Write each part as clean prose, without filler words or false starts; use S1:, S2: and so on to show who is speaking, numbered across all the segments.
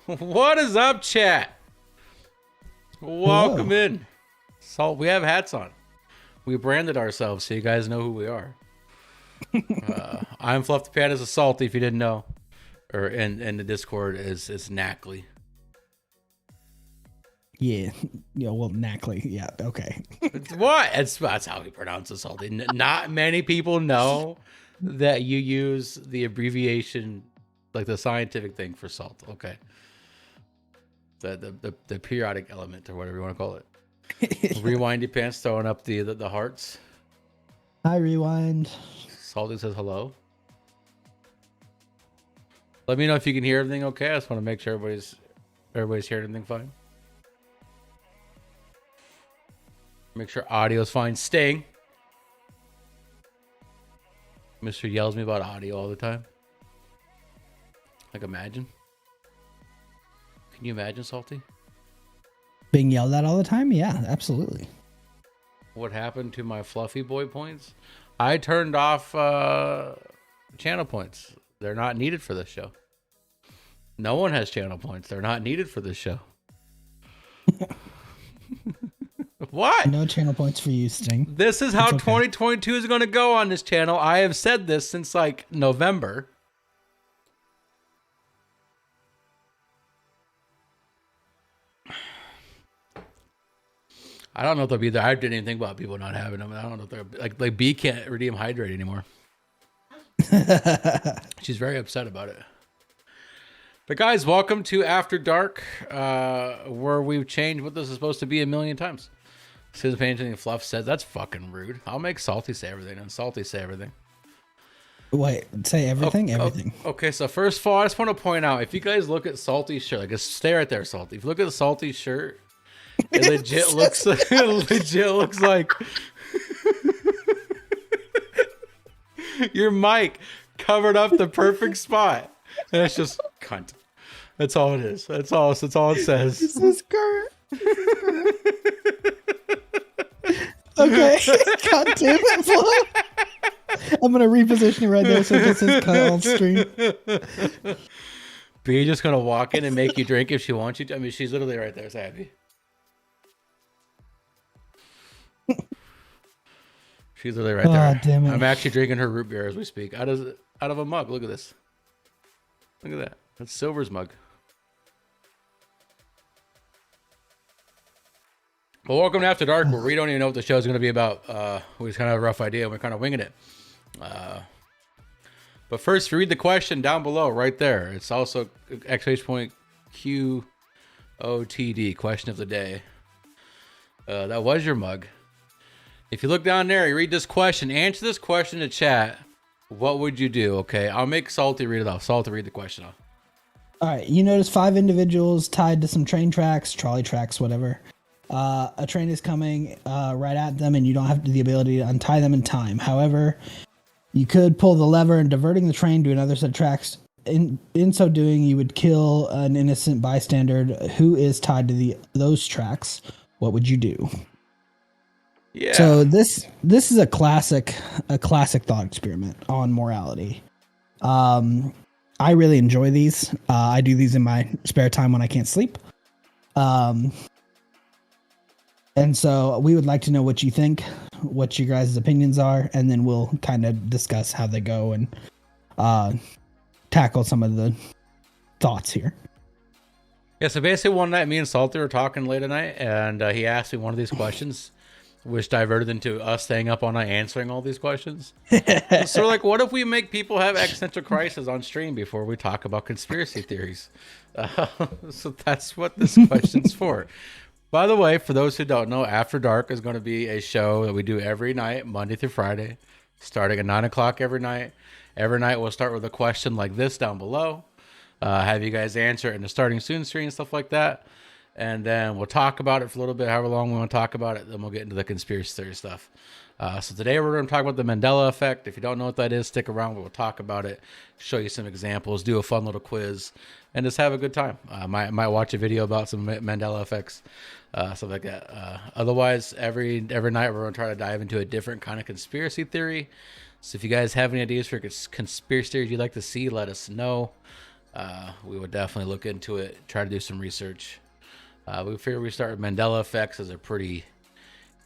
S1: What is up, chat? Welcome in. Salt, we have hats on. We branded ourselves so you guys know who we are. I'm FluffDaPanda and Salty, if you didn't know. Or in the Discord is Knackley.
S2: Yeah, well, Knackley. Yeah, okay.
S1: What? That's how we pronounce it, Salty. Not many people know that you use the abbreviation, like the scientific thing for salt. Okay. The periodic element or whatever you want to call it. Rewindy pants throwing up the hearts.
S2: Hi, Rewind.
S1: Salty says hello. Let me know if you can hear everything okay. I just want to make sure everybody's hearing everything fine. Make sure audio's fine. Sting. Mr. yells me about audio all the time. Like, imagine. Can you imagine, Salty?
S2: Being yelled at all the time? Yeah, absolutely.
S1: What happened to my fluffy boy points? I turned off channel points. They're not needed for this show. No one has channel points. They're not needed for this show. What?
S2: No channel points for you, Sting.
S1: This is how 2022 is going to go on this channel. I have said this since like November. I don't know if they'll be there. I didn't even think about people not having them. I don't know if they're like B can't redeem hydrate anymore. She's very upset about it. But guys, welcome to After Dark, where we've changed what this is supposed to be a million times. Susan Painting Fluff says that's fucking rude. I'll make Salty say everything and Salty say everything.
S2: Wait, say everything? Everything.
S1: Okay, so first of all, I just want to point out, if you guys look at Salty's shirt, like just stay right there, Salty. If you look at Salty's shirt, it legit looks like your mic covered up the perfect spot. And it's just cunt. That's all it is. That's all it says.
S2: This is current. Okay. God damn it, Flo. I'm gonna reposition it right there so this is cut on stream.
S1: B just gonna walk in and make you drink if she wants you to. I mean, she's literally right there. It's happy. She's literally right there.
S2: Damn it.
S1: I'm actually drinking her root beer as we speak. Out of a mug. Look at this. Look at that. That's Silver's mug. Well, welcome to After Dark, where we don't even know what the show is going to be about. We just kind of have a rough idea. We're kind of winging it. But first, read the question down below, right there. It's also exclamation point QOTD, question of the day. That was your mug. If you look down there, you read this question, answer this question in chat. What would you do? Okay, I'll make Salty read it off. Salty, read the question off.
S2: All right, you notice 5 individuals tied to some train tracks, trolley tracks, whatever. A train is coming right at them, and you don't have the ability to untie them in time. However, you could pull the lever and diverting the train to another set of tracks. In so doing, you would kill an innocent bystander who is tied to those tracks. What would you do?
S1: Yeah.
S2: So this is a classic thought experiment on morality. I really enjoy these. I do these in my spare time when I can't sleep. And so we would like to know what you think, what your guys' opinions are, and then we'll kind of discuss how they go and tackle some of the thoughts here.
S1: Yeah, so basically one night me and Salty were talking late at night, and he asked me one of these questions, which diverted into us staying up all night answering all these questions. So we're like, what if we make people have existential crisis on stream before we talk about conspiracy theories? So that's what this question's for. By the way, for those who don't know, After Dark is going to be a show that we do every night, Monday through Friday, starting at 9 o'clock every night. Every night we'll start with a question like this down below. Have you guys answer it in the starting soon screen and stuff like that. And then we'll talk about it for a little bit, however long we want to talk about it. Then we'll get into the conspiracy theory stuff. So today we're going to talk about the Mandela Effect. If you don't know what that is, stick around. We'll talk about it, show you some examples, do a fun little quiz, and just have a good time. Might watch a video about some Mandela effects, stuff like that. Otherwise, every night we're going to try to dive into a different kind of conspiracy theory. So if you guys have any ideas for conspiracy theories you'd like to see, let us know. we would definitely look into it, try to do some research. We figure we start with Mandela effects as a pretty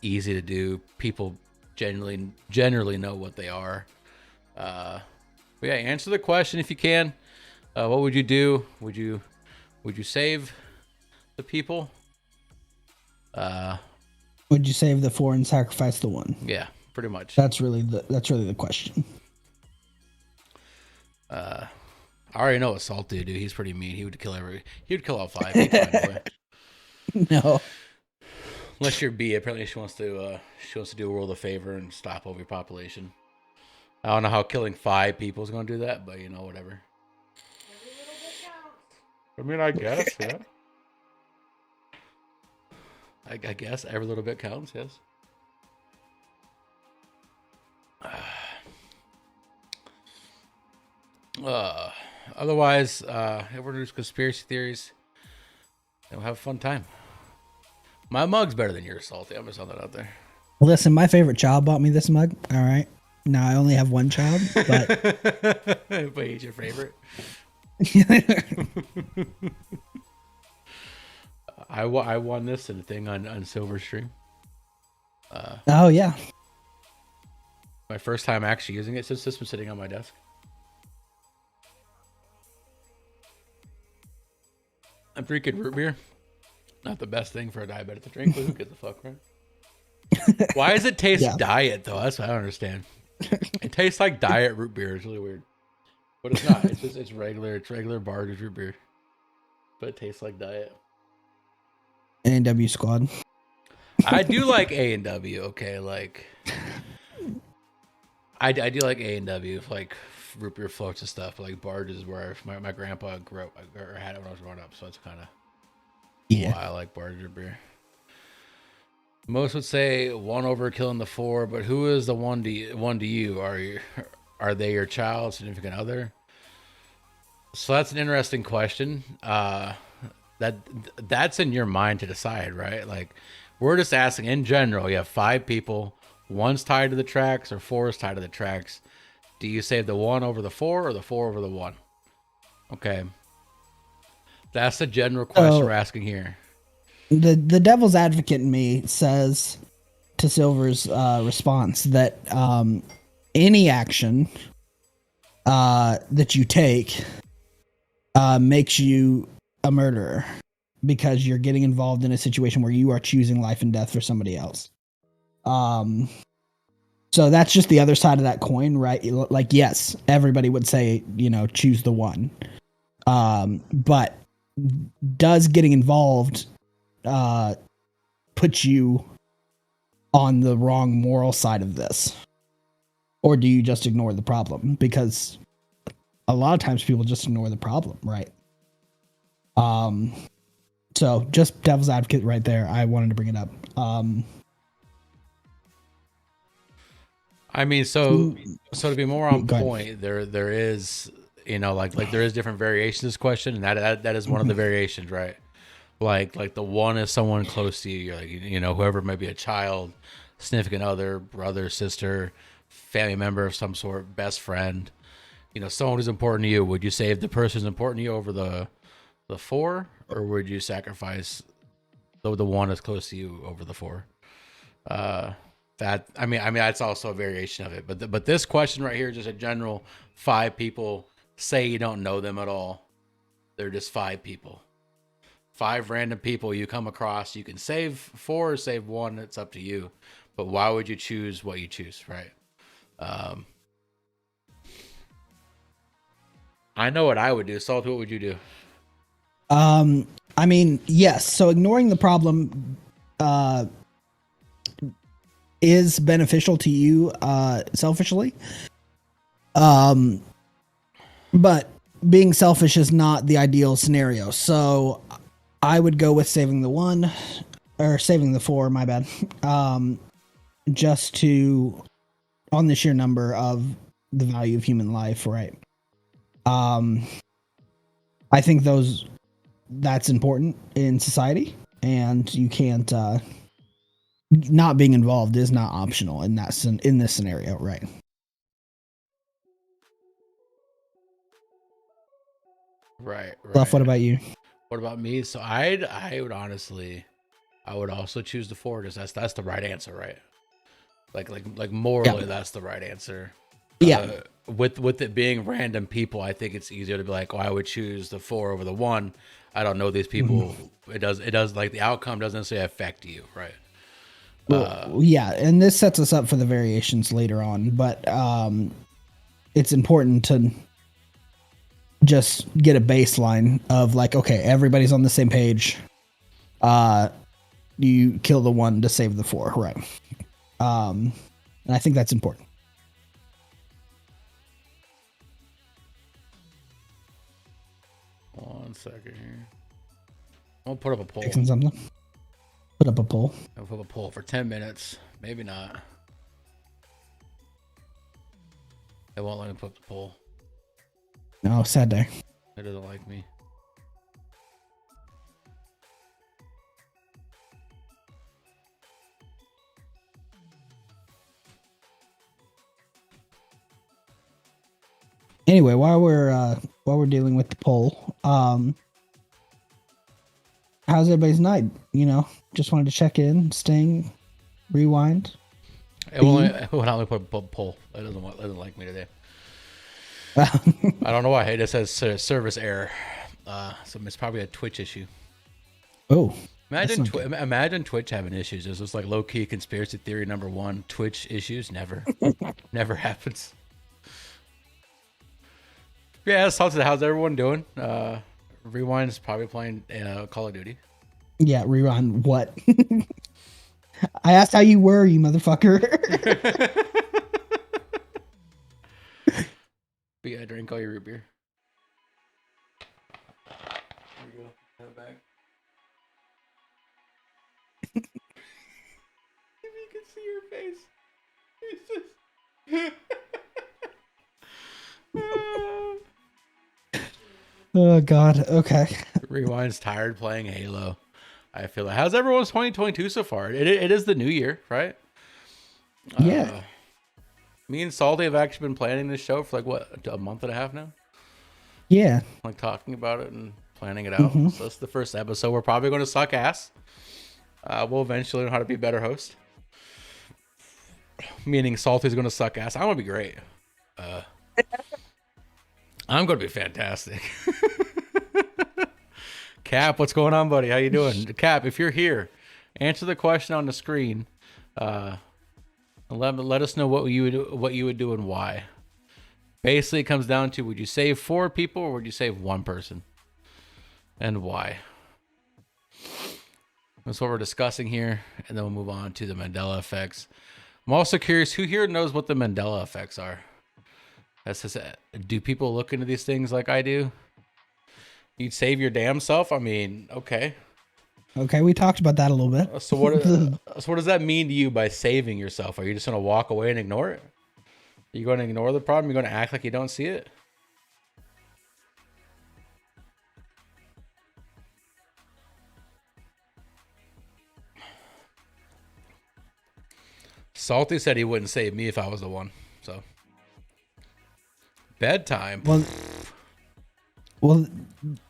S1: easy to do. People generally know what they are. But yeah, answer the question if you can. What would you do? Would you save the people?
S2: Would you save the 4 and sacrifice the 1?
S1: Yeah, pretty much.
S2: That's really the question.
S1: I already know what Salty would do. He's pretty mean. He would kill all 5 people anyway.
S2: No.
S1: Unless you're B, apparently she wants to do a world a favor and stop overpopulation. I don't know how killing 5 people is going to do that, but whatever. I mean, I guess, yeah. I guess every little bit counts, yes. Otherwise, everyone who's conspiracy theories, we'll have a fun time. My mug's better than yours, Salty. I'm just throwing that out there.
S2: Listen, my favorite child bought me this mug. All right. Now I only have one child, but
S1: but he's your favorite. I won this in a thing on Silver Stream.
S2: Oh yeah.
S1: My first time actually using it since this been sitting on my desk. I'm drinking root beer. Not the best thing for a diabetic to drink, but who gives a fuck, right? Why does it taste diet though? That's what I don't understand. It tastes like diet root beer. It's really weird, but it's not. It's regular. It's regular Barter's root beer, but it tastes like diet.
S2: A&W squad.
S1: I do like A&W. Okay, like I do like A&W, like root beer floats and stuff. Like Barge is where my grandpa grew up, or had it when I was growing up, so it's kind of why I like Barge root beer. Most would say 1 over killing the 4, but who is the one to you? Are they your child, significant other? So that's an interesting question. That's in your mind to decide, right? Like, we're just asking in general. You have 5 people, 1's tied to the tracks, or 4 is tied to the tracks. Do you save the 1 over the 4 or the 4 over the 1? Okay, that's the general question we're asking here.
S2: The devil's advocate in me says to Silver's response that any action that you take makes you a murderer because you're getting involved in a situation where you are choosing life and death for somebody else. So that's just the other side of that coin, right? Like, yes, everybody would say, choose the 1. But does getting involved put you on the wrong moral side of this? Or do you just ignore the problem? Because a lot of times people just ignore the problem, right? So just devil's advocate right there. I wanted to bring it up.
S1: I mean, so to be more on point, there is, like there is different variations of this question, and that is one of the variations, right? Like the 1 is someone close to you, like whoever may be a child, significant other, brother, sister, family member of some sort, best friend, someone who's important to you. Would you save the person who's important to you over the 4, or would you sacrifice the 1 that's close to you over the 4? That I mean that's also a variation of it. But this question right here is just a general 5 people. Say you don't know them at all. They're just 5 people. 5 random people you come across. You can save 4 or save 1. It's up to you. But why would you choose what you choose, right? I know what I would do. Salt, what would you do?
S2: I mean, yes. So ignoring the problem is beneficial to you selfishly. But being selfish is not the ideal scenario. So I would go with saving the 1 or saving the 4, my bad. Just to on the sheer number of the value of human life, right? I think that's important in society, and you can't not being involved is not optional in this scenario, right?
S1: Right.
S2: Fluff, what about you?
S1: What about me? So I would honestly, I would also choose the 4. Just that's the right answer, right? Like morally, that's the right answer.
S2: Yeah.
S1: With it being random people, I think it's easier to be like, oh, I would choose the 4 over the 1. I don't know these people. It does like the outcome doesn't necessarily affect you, right?
S2: Well, yeah, and this sets us up for the variations later on, but it's important to just get a baseline of like, okay, everybody's on the same page. You kill the 1 to save the 4, right? And I think that's important.
S1: One second here. I'm gonna put up a poll.
S2: Fixing something. Put up a poll.
S1: I'll put up a poll for 10 minutes. Maybe not. It won't let me put up the poll.
S2: No, sad day.
S1: It doesn't like me.
S2: Anyway, while we're dealing with the poll, how's everybody's night? You know, just wanted to check in, Sting, Rewind.
S1: It won't let me put a poll. It doesn't like me today. I don't know why. It just says service error. So it's probably a Twitch issue.
S2: Oh,
S1: imagine Twitch having issues. It's just like low key conspiracy theory number 1. Twitch issues never happens. Yeah, how's everyone doing? Rewind is probably playing Call of Duty.
S2: Yeah, Rewind. What? I asked how you were, you motherfucker.
S1: But yeah, drink all your root beer. There you go. Have it back. If you can see your face. It's just...
S2: Oh God. Okay.
S1: Rewind's tired playing Halo. I feel like how's everyone's 2022 so far? It is the new year, right?
S2: Yeah.
S1: Me and Salty have actually been planning this show for like what, a month and a half now.
S2: Yeah.
S1: Like talking about it and planning it out. So that's the first episode. We're probably going to suck ass. We'll eventually learn how to be a better host. Meaning Salty's going to suck ass. I'm going to be great. I'm going to be fantastic. Cap, what's going on, buddy? How you doing? Cap, if you're here, answer the question on the screen. Let us know what you would do and why. Basically, it comes down to: would you save 4 people or would you save 1 person, and why? That's what we're discussing here, and then we'll move on to the Mandela effects. I'm also curious who here knows what the Mandela effects are. That's just, do people look into these things like I do? You'd save your damn self? I mean, okay.
S2: Okay, we talked about that a little bit.
S1: So what does that mean to you by saving yourself? Are you just going to walk away and ignore it? Are you going to ignore the problem? You're going to act like you don't see it? Salty said he wouldn't save me if I was the one. So bedtime.
S2: Well,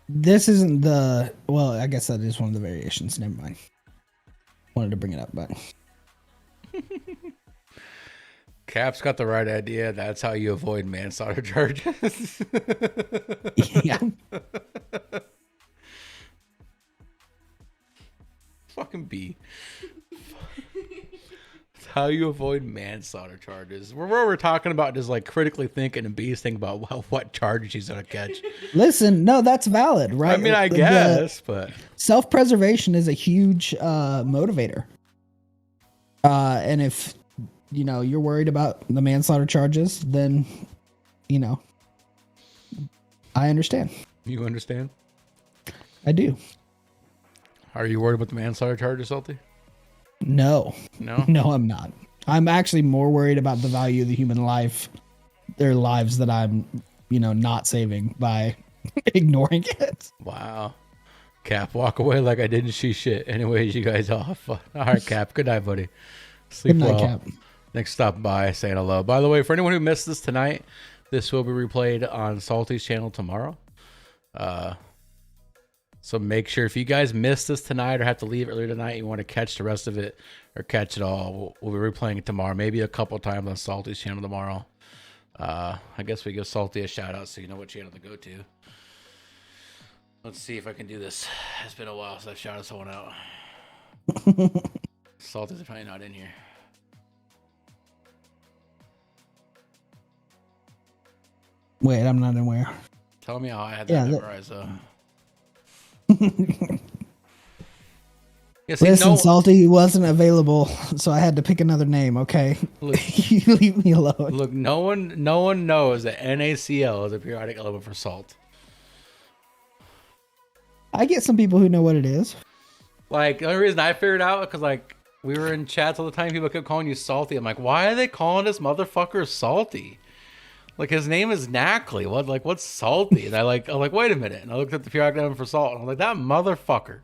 S2: this isn't the. Well, I guess that is one of the variations. Never mind. Wanted to bring it up, but
S1: Cap's got the right idea. That's how you avoid manslaughter charges.
S2: Yeah.
S1: Fucking B. How you avoid manslaughter charges. We're talking about just like critically thinking, and B's thinking about what charges she's gonna catch.
S2: Listen, no, that's valid, right?
S1: I mean, I guess, but
S2: self-preservation is a huge motivator. And if you're worried about the manslaughter charges, then I understand.
S1: You understand?
S2: I do.
S1: Are you worried about the manslaughter charges, Salty?
S2: No,
S1: no,
S2: I'm not. I'm actually more worried about the value of the human life, their lives that I'm, not saving by ignoring it.
S1: Wow. Cap, walk away like I didn't see shit. Anyways, you guys off. All right, Cap. Good night, buddy. Sleep
S2: Good night,
S1: well.
S2: Cap.
S1: Thanks for stopping by, saying hello. By the way, for anyone who missed this tonight, this will be replayed on Salty's channel tomorrow. So make sure if you guys missed this tonight or have to leave early tonight, you want to catch the rest of it or catch it all, we'll be replaying it tomorrow. Maybe a couple times on Salty's channel tomorrow. I guess we give Salty a shout out so you know what channel to go to. Let's see if I can do this. It's been a while since I've shouted someone out. Salty's probably not in here.
S2: Wait, I'm not aware.
S1: Tell me how I had that memorized though. Yeah, see,
S2: listen, Salty wasn't available, so I had to pick another name. Okay,
S1: look,
S2: you leave me alone.
S1: Look, no one knows that NaCl is a periodic element for salt.
S2: I get some people who know what it is.
S1: Like, the only reason I figured out because like we were in chats all the time, people kept calling you Salty. I'm like, why are they calling this motherfucker Salty? Like, his name is Knackley. What's Salty? And I'm like, wait a minute. And I looked at the periodic element for salt, and I'm like, that motherfucker.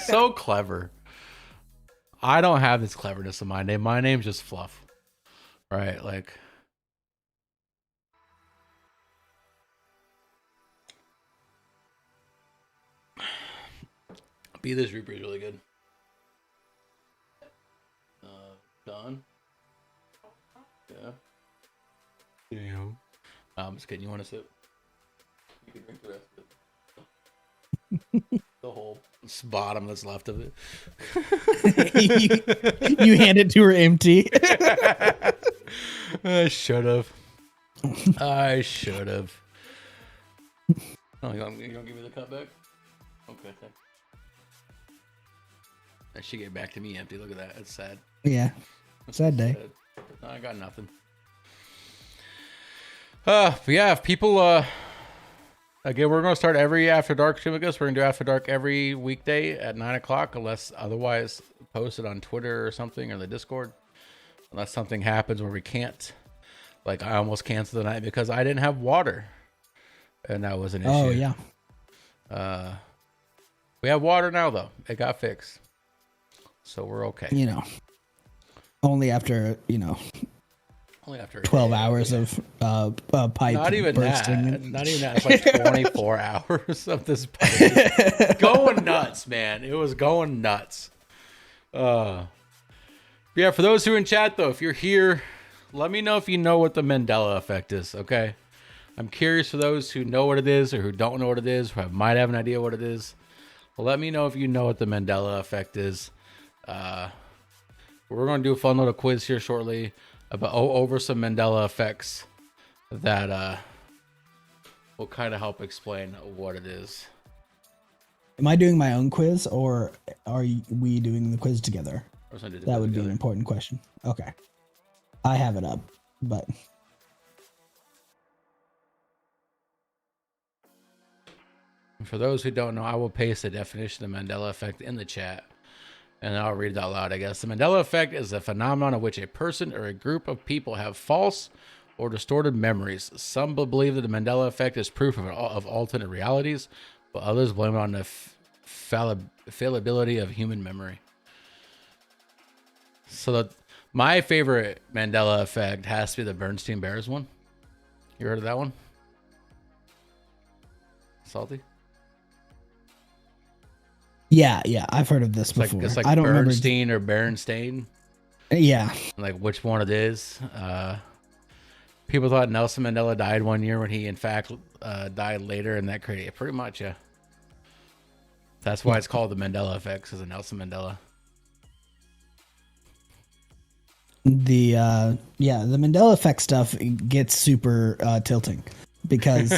S1: So clever. I don't have this cleverness in my name. My name's just Fluff. Right? Like, Be This Reaper is really good. Done. Yeah. Yeah. I'm just kidding. You want to sip? You can drink the rest of it. The whole bottom that's left of it.
S2: you hand it to her empty.
S1: I should have. Oh, you don't give me the cup back? Okay, thanks. That should get back to me empty. Look at that. That's sad.
S2: Yeah. Sad day.
S1: Sad. No, I got nothing. But yeah, if people again, we're gonna start every After Dark stream with us. We're gonna do After Dark every weekday at 9 o'clock, unless otherwise posted on Twitter or something or the Discord. Unless something happens where we can't. Like, I almost canceled the night because I didn't have water, and that was an issue.
S2: Oh yeah.
S1: We have water now though. It got fixed, so we're okay.
S2: You know, only after
S1: only after
S2: 12 hours of pipe.
S1: Not even
S2: bursting.
S1: that. Not even that. It's like 24 hours of this pipe. Going nuts, man. It was going nuts. Yeah, for those who are in chat though, if you're here, let me know if you know what the Mandela Effect is, okay? I'm curious for those who know what it is or who don't know what it is, who might have an idea what it is. Well, let me know if you know what the Mandela Effect is. We're going to do a fun little quiz here shortly about over some Mandela effects that will kind of help explain what it is.
S2: Am I doing my own quiz, or are we doing the quiz together? That would be an important question. Okay. I have it up, but...
S1: For those who don't know, I will paste the definition of Mandela Effect in the chat, and I'll read it out loud, I guess. The Mandela Effect is a phenomenon in which a person or a group of people have false or distorted memories. Some believe that the Mandela Effect is proof of alternate realities, but others blame it on the fallibility of human memory. So my favorite Mandela Effect has to be the Bernstein Bears one. You heard of that one? Salty?
S2: Yeah, I've heard of this before.
S1: It's like
S2: I don't
S1: Bernstein
S2: remember.
S1: or Berenstain.
S2: Yeah.
S1: Like which one it is. People thought Nelson Mandela died one year when he in fact died later, and that created pretty much, yeah. That's why it's called the Mandela Effect, because of Nelson Mandela.
S2: The Mandela Effect stuff gets super tilting, because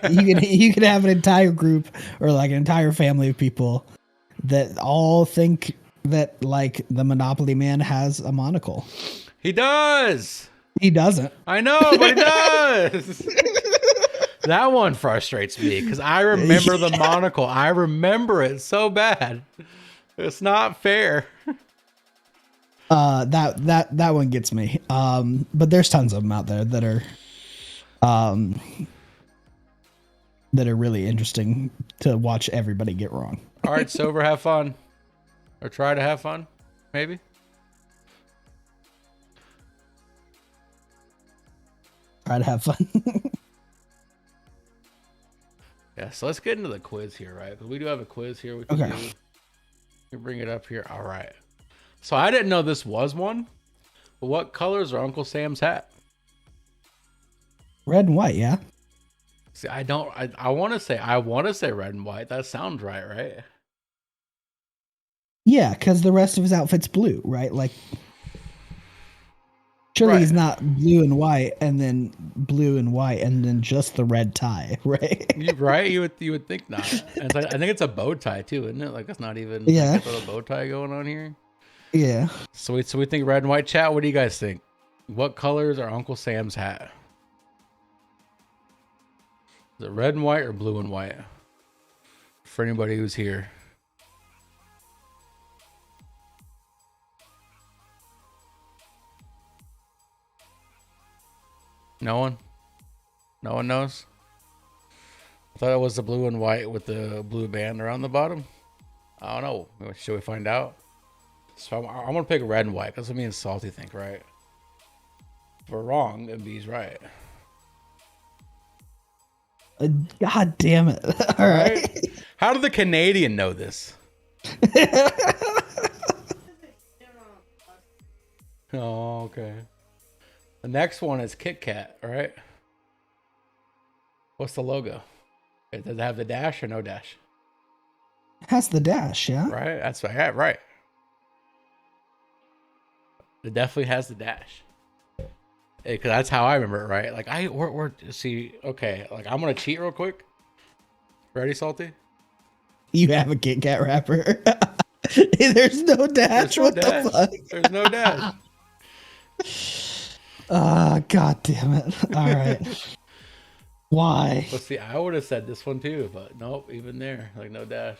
S2: you could have an entire group or like an entire family of people that all think that like the Monopoly Man has a monocle.
S1: He does.
S2: He doesn't.
S1: I know, but he does. That one frustrates me because I remember the monocle. I remember it so bad. It's not fair.
S2: That one gets me. But there's tons of them out there that are really interesting to watch everybody get wrong.
S1: All right, sober, have fun, or try to have fun, maybe.
S2: Try to have fun.
S1: Yeah, so let's get into the quiz here, right? Because we do have a quiz here. We can
S2: Okay.
S1: do. You bring it up here. All right. So I didn't know this was one. But what colors are Uncle Sam's hat?
S2: Red and white, yeah.
S1: See, I don't. I want to say red and white. That sounds right?
S2: Yeah, because the rest of his outfit's blue, right? Like, surely
S1: Right.
S2: he's not blue and white, and then blue and white, and then just the red tie, right?
S1: Right? You would think not. And I think it's a bow tie too, isn't it? Like it's not even
S2: Yeah.
S1: like a little bow tie going on here.
S2: Yeah.
S1: So we think red and white. Chat. What do you guys think? What colors are Uncle Sam's hat? Is it red and white or blue and white? For anybody who's here. No one? No one knows? I thought it was the blue and white with the blue band around the bottom. I don't know. Should we find out? So I'm going to pick red and white. That's what me and Salty think, right? If we're wrong, then B's right.
S2: God damn it. All right.
S1: How did the Canadian know this? Oh, okay. The next one is Kit Kat, all right? What's the logo? Does it have the dash or no dash?
S2: It has the dash, yeah.
S1: Right? That's right. Yeah, right. It definitely has the dash. Because that's how I remember it, right? Like we're see, okay, like I'm gonna cheat real quick. Ready, Salty?
S2: You have a Kit Kat wrapper. There's no dash.
S1: There's no
S2: What
S1: dash.
S2: the fuck?
S1: There's no dash.
S2: God damn it. All right. Why?
S1: Well, see, I would have said this one too, but nope, even there, like no dash.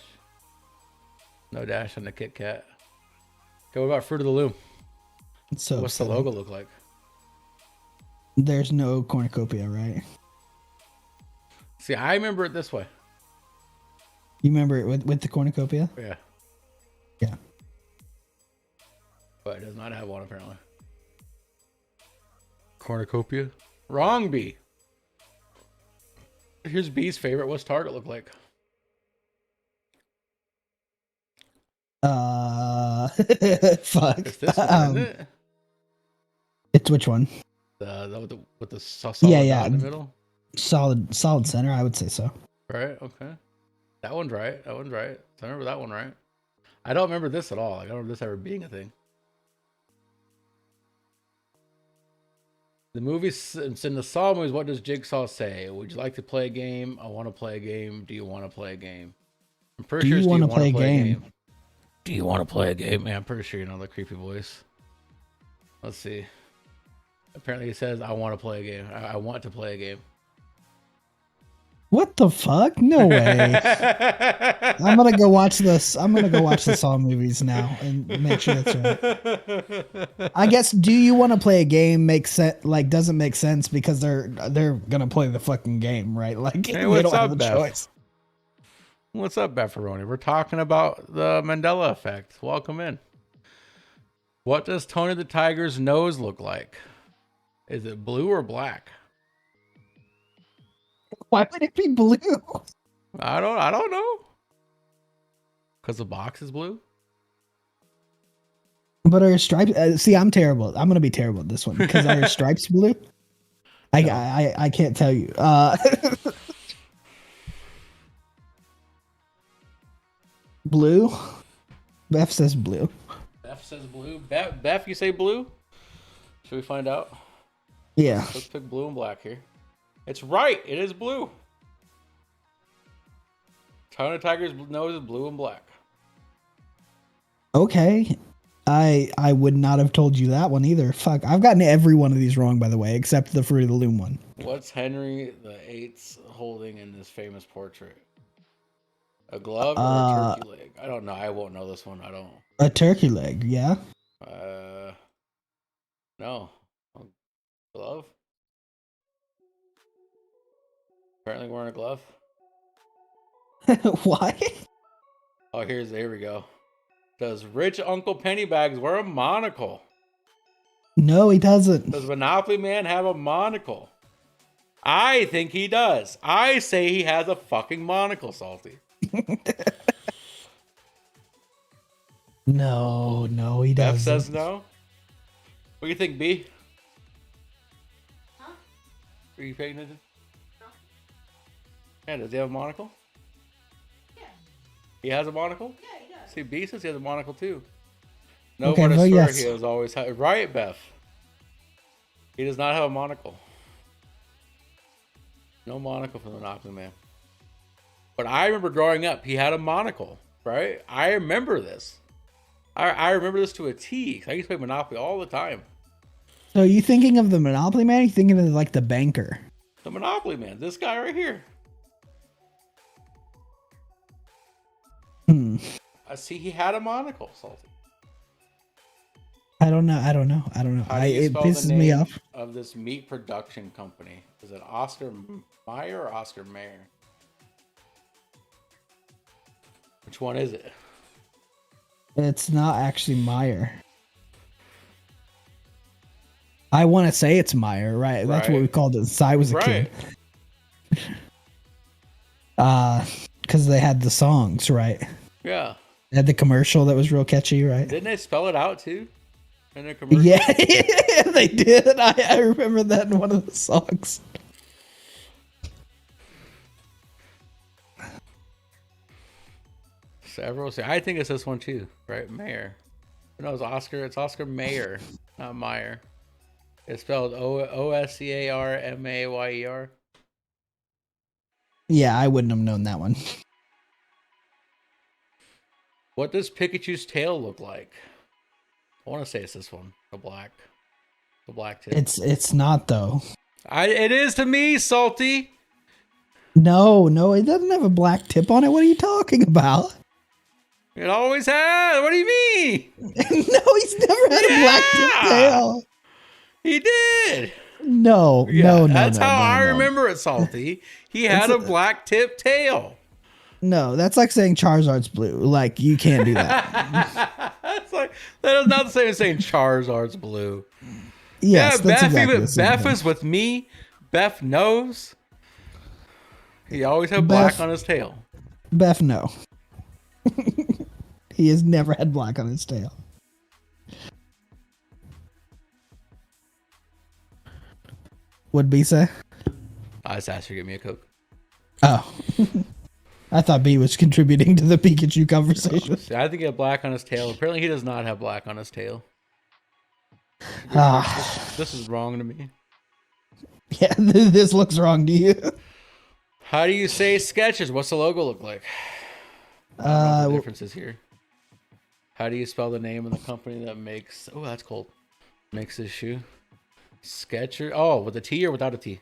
S1: No dash on the Kit Kat. Okay, what about Fruit of the Loom?
S2: So
S1: What's the logo look like?
S2: There's no cornucopia, right?
S1: See, I remember it this way.
S2: You remember it with the cornucopia?
S1: Yeah.
S2: Yeah.
S1: But it does not have one, apparently. Cornucopia? Wrong, B. Here's B's favorite. What's Target look like?
S2: Fuck.
S1: It's this one, isn't it?
S2: It's which one?
S1: With the solid
S2: Yeah.
S1: dot in the middle?
S2: Solid center, I would say so.
S1: Right, okay. That one's right. I remember that one right. I don't remember this at all. Like, I don't remember this ever being a thing. The movies, in the Saw movies, what does Jigsaw say? Would you like to play a game? I want to play a game. Do you want to play a game? I'm pretty sure. Do you want to play a game? Do you want to play a game? Man, I'm pretty sure you know the creepy voice. Let's see. Apparently, he says, "I want to play a game. I want to play a game."
S2: What the fuck? No way. I'm gonna go watch this. I'm gonna go watch the Saw movies now and make sure that's right. I guess. Do you want to play a game? Makes sense. Like, doesn't make sense because they're gonna play the fucking game, right? Like,
S1: hey,
S2: they
S1: what's
S2: don't
S1: up,
S2: have a
S1: Beth?
S2: choice.
S1: What's up, Befferoni? We're talking about the Mandela Effect. Welcome in. What does Tony the Tiger's nose look like? Is it blue or black?
S2: Why would it be blue?
S1: I don't know. Because the box is blue?
S2: But are stripes? See, I'm terrible. I'm gonna be terrible at this one because are stripes blue? I can't tell you. Blue. Beth says blue.
S1: Beth says blue. Beth, you say blue? Should we find out?
S2: Yeah.
S1: Let's pick blue and black here. It's right. It is blue. Tony Tiger's nose is blue and black.
S2: Okay. I would not have told you that one either. Fuck. I've gotten every one of these wrong, by the way, except the Fruit of the Loom one.
S1: What's Henry VIII holding in this famous portrait? A glove or a turkey leg? I don't know. I won't know this one. I don't.
S2: A turkey leg, yeah.
S1: No. A glove? Apparently wearing a glove.
S2: Why?
S1: Oh, here we go. Does rich Uncle Pennybags wear a monocle?
S2: No, he doesn't.
S1: Does Monopoly Man have a monocle? I think he does. I say he has a fucking monocle, Salty.
S2: No, he
S1: Beth
S2: doesn't.
S1: says no. What do you think, B?
S3: Huh?
S1: Are you paying attention?
S3: No.
S1: Yeah, does he have a monocle?
S3: Yeah.
S1: He has a monocle?
S3: Yeah, he does.
S1: See, B says he has a monocle too. No,
S2: Okay,
S1: but I
S2: well,
S1: swear
S2: yes.
S1: he has always had. Right, Beth? He does not have a monocle. No monocle for the Monopoly Man. But I remember growing up, he had a monocle, right? I remember this. I remember this to a T. I used to play Monopoly all the time.
S2: So are you thinking of the Monopoly Man? Or are you thinking of like the banker?
S1: The Monopoly Man. This guy right here. I see he had a monocle, Salty.
S2: I don't know.
S1: How do you
S2: It
S1: spell
S2: pisses
S1: the
S2: me
S1: name
S2: off.
S1: of this meat production company? Is it Oscar Mayer or Oscar Mayer? Which one is it?
S2: It's not actually Meyer. I want to say it's Meyer, right? That's what
S1: Right.
S2: we called it since I was a kid. Because they had the songs, right?
S1: Yeah.
S2: They had the commercial that was real catchy, right?
S1: Didn't they spell it out too? In the commercial?
S2: Yeah, they did. I remember that in one of the songs.
S1: Several. See, I think it's this one too, right? Mayer. No, it's Oscar. It's Oscar Mayer, not Meyer. It's spelled Oscarmayer.
S2: Yeah, I wouldn't have known that one.
S1: What does Pikachu's tail look like? I want to say it's this one, the black tip.
S2: It's not though.
S1: It is to me, Salty.
S2: No, it doesn't have a black tip on it. What are you talking about?
S1: It always has. What do you mean?
S2: No, he's never had a black tip tail.
S1: He did.
S2: No.
S1: That's how I
S2: no.
S1: remember it, Salty. He had a black tip tail.
S2: No, that's like saying Charizard's blue. Like, you can't do that.
S1: That's like, that is not the same as saying Charizard's blue.
S2: Yes,
S1: yeah,
S2: that's
S1: Beth,
S2: exactly the same
S1: Beth
S2: thing.
S1: is with me. Beth knows. He always had black on his tail.
S2: Beth, no. He has never had black on his tail. What'd B say?
S1: I just asked her to get me a Coke.
S2: Oh. I thought B was contributing to the Pikachu conversation.
S1: See, I think he had black on his tail. Apparently, he does not have black on his tail. This is wrong to me.
S2: Yeah, this looks wrong to you.
S1: How do you say sketches? What's the logo look like? I don't know the differences here. How do you spell the name of the company that makes... Oh, that's cold. Makes this shoe. Sketcher. Oh, with a T or without a T?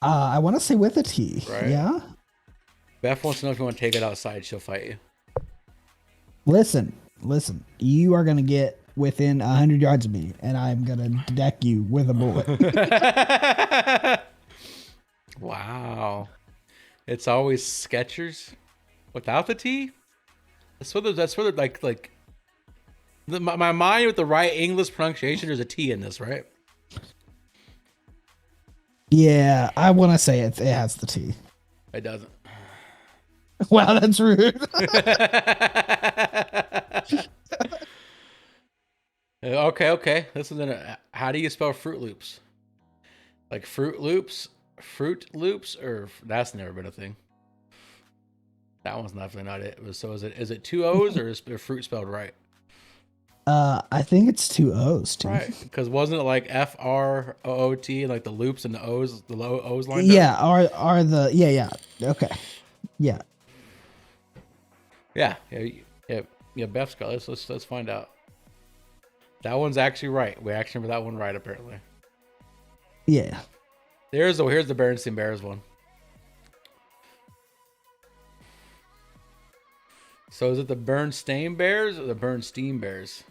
S2: I want to say with a T.
S1: Right.
S2: Yeah?
S1: Beth wants to know if you want to take it outside. She'll fight you.
S2: Listen. You are going to get within 100 yards of me, and I'm going to deck you with a bullet.
S1: Wow. It's always Skechers without the T? That's where like my mind with the right English pronunciation, there's a T in this, right?
S2: Yeah, I want to say it has the T.
S1: It doesn't.
S2: Wow, that's rude.
S1: Okay. This is how do you spell Fruit Loops? Like Fruit Loops, or that's never been a thing. That one's definitely not it. So is it two O's or is fruit spelled right?
S2: I think it's two O's too.
S1: Right, because wasn't it like FROOT, like the loops and the O's, the low O's lined
S2: Yeah,
S1: up?
S2: are the yeah. Okay. Yeah.
S1: Yeah. Beth's got let's find out. That one's actually right. We actually remember that one right, apparently.
S2: Yeah.
S1: Here's the Berenstain Bears one. So is it the Bernstein Bears or the Bernstein Bears?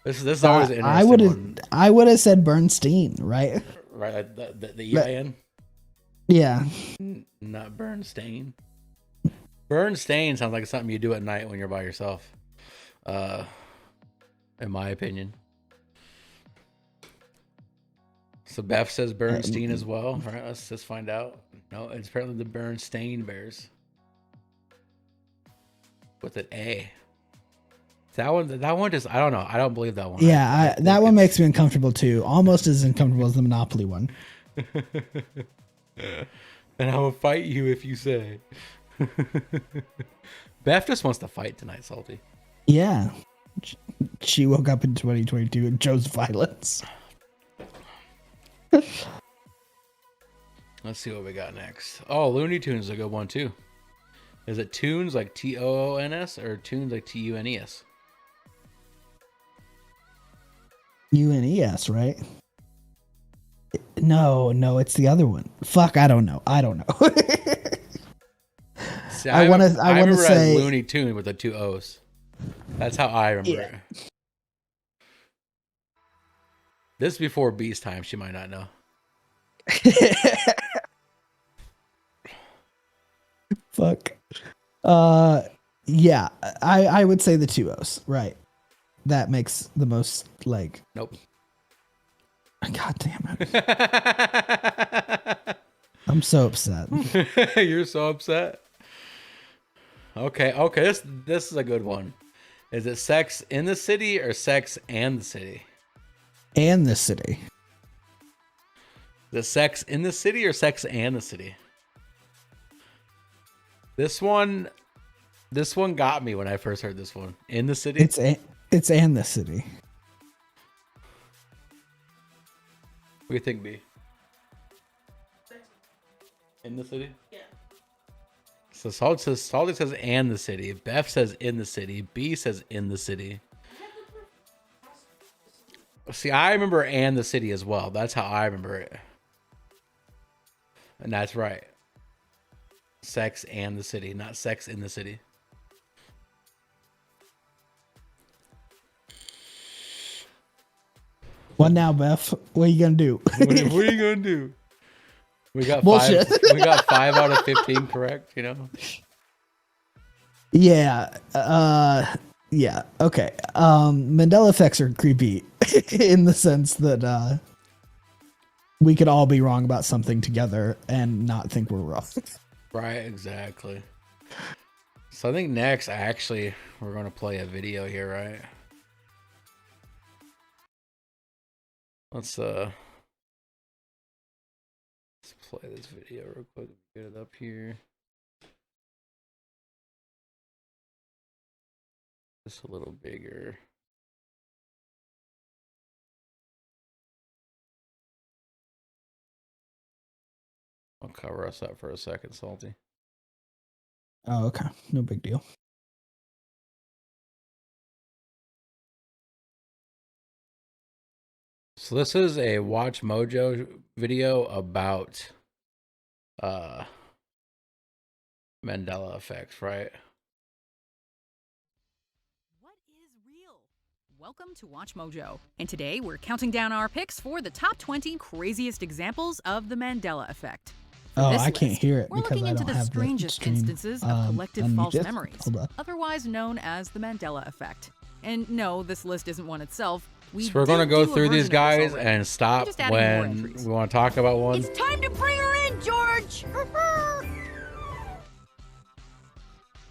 S1: This is always an interesting one.
S2: I would have said Bernstein, right?
S1: Right, the EIN.
S2: Yeah.
S1: Not Bernstein. Bernstein sounds like something you do at night when you're by yourself. In my opinion. So Beth says Bernstein as well. All right, let's just find out. No, it's apparently the Bernstein Bears. With an A. That one just, I don't know. I don't believe that one.
S2: Yeah, that one makes me uncomfortable too. Almost as uncomfortable as the Monopoly one.
S1: And I will fight you if you say. Beth just wants to fight tonight, Salty.
S2: Yeah. She woke up in 2022 and chose violence.
S1: Let's see what we got next. Oh, Looney Tunes is a good one too. Is it Tunes like Toons or Tunes like Tunes?
S2: UNES, right? No, it's the other one. Fuck, I don't know.
S1: See,
S2: I want to say
S1: as Looney Tune with the 2 O's. That's how I remember it. This is before B's time. She might not know.
S2: Fuck. Yeah, I would say the 2 O's. Right. That makes the most like.
S1: Nope.
S2: God damn it. I'm so upset.
S1: You're so upset. Okay. This is a good one. Is it Sex in the City or Sex and the City?
S2: And the City.
S1: The Sex in the City or Sex and the City? This one got me when I first heard this one. In the City?
S2: It's and the City.
S1: What do you think, B? In the City? Yeah. So Salty says and the City. Beth says in the City. B says in the City. See, I remember and the City as well. That's how I remember it. And that's right. Sex and the City, not Sex in the City.
S2: What now, Beth? What are you gonna do?
S1: What are you gonna do? We got
S2: Bullshit.
S1: 5. We got 5 out of 15 correct. You know.
S2: Yeah. Yeah. Okay. Mandela effects are creepy in the sense that we could all be wrong about something together and not think we're wrong.
S1: Right. Exactly. So I think next, we're gonna play a video here, right? Let's play this video real quick. Get it up here. Just a little bigger. I'll cover us up for a second, Salty.
S2: Oh, okay. No big deal.
S1: So this is a Watch Mojo video about Mandela effects, right?
S3: What is real? Welcome to Watch Mojo, and today we're counting down our picks for the top 20 craziest examples of the Mandela effect. For
S2: Oh,
S3: this
S2: I can't
S3: list,
S2: hear it
S3: we're
S2: because
S3: looking
S2: I
S3: into
S2: don't
S3: the
S2: have the
S3: strangest
S2: stream,
S3: instances of collective false
S2: unmuted.
S3: memories,
S2: Hold on.
S3: otherwise known as the Mandela effect. And no, this list isn't one itself.
S1: So we're going to go through these guys and stop
S3: just adding more
S1: when
S3: entries.
S1: we want to talk about one.
S4: It's time to bring her in, George!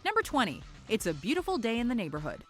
S3: Number 20. It's a beautiful day in the neighborhood.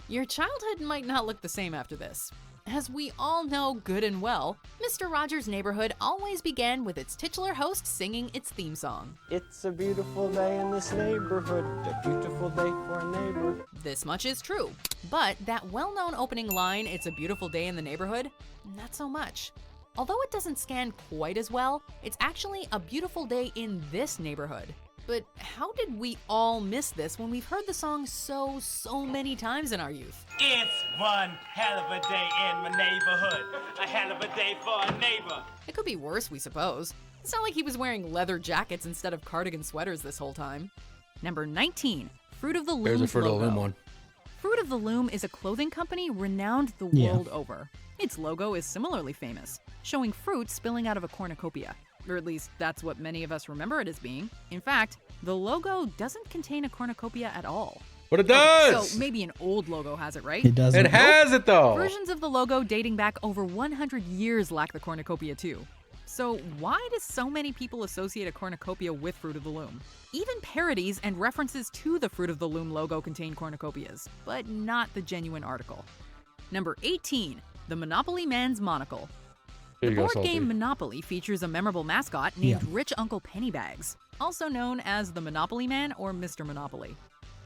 S3: Your childhood might not look the same after this. As we all know good and well, Mr. Rogers' Neighborhood always began with its titular host singing its theme song.
S5: It's a beautiful day in this neighborhood, a beautiful day for a neighbor.
S3: This much is true, but that well-known opening line, "It's a beautiful day in the neighborhood," not so much. Although it doesn't scan quite as well, it's actually a beautiful day in this neighborhood. But how did we all miss this when we've heard the song so many times in our youth?
S6: It's one hell of a day in my neighborhood. A hell of a day for a neighbor.
S3: It could be worse, we suppose. It's not like he was wearing leather jackets instead of cardigan sweaters this whole time. Number 19, Fruit of the
S1: There's a
S3: Loom's
S1: Fruit of the
S3: logo.
S1: Loom one.
S3: Fruit of the Loom is a clothing company renowned the
S2: Yeah.
S3: world over. Its logo is similarly famous, showing fruit spilling out of a cornucopia. Or at least that's what many of us remember it as being. In fact, the logo doesn't contain a cornucopia at all.
S1: But it does.
S3: So maybe an old logo has it, right?
S2: It doesn't.
S1: It has it though.
S3: Versions of the logo dating back over 100 years lack the cornucopia too. So why do so many people associate a cornucopia with Fruit of the Loom? Even parodies and references to the Fruit of the Loom logo contain cornucopias, but not the genuine article. Number 18, the Monopoly Man's Monocle.
S1: Here
S3: The
S1: you go,
S3: board
S1: Salty.
S3: game Monopoly features a memorable mascot named Rich Uncle Pennybags, also known as the Monopoly Man or Mr. Monopoly.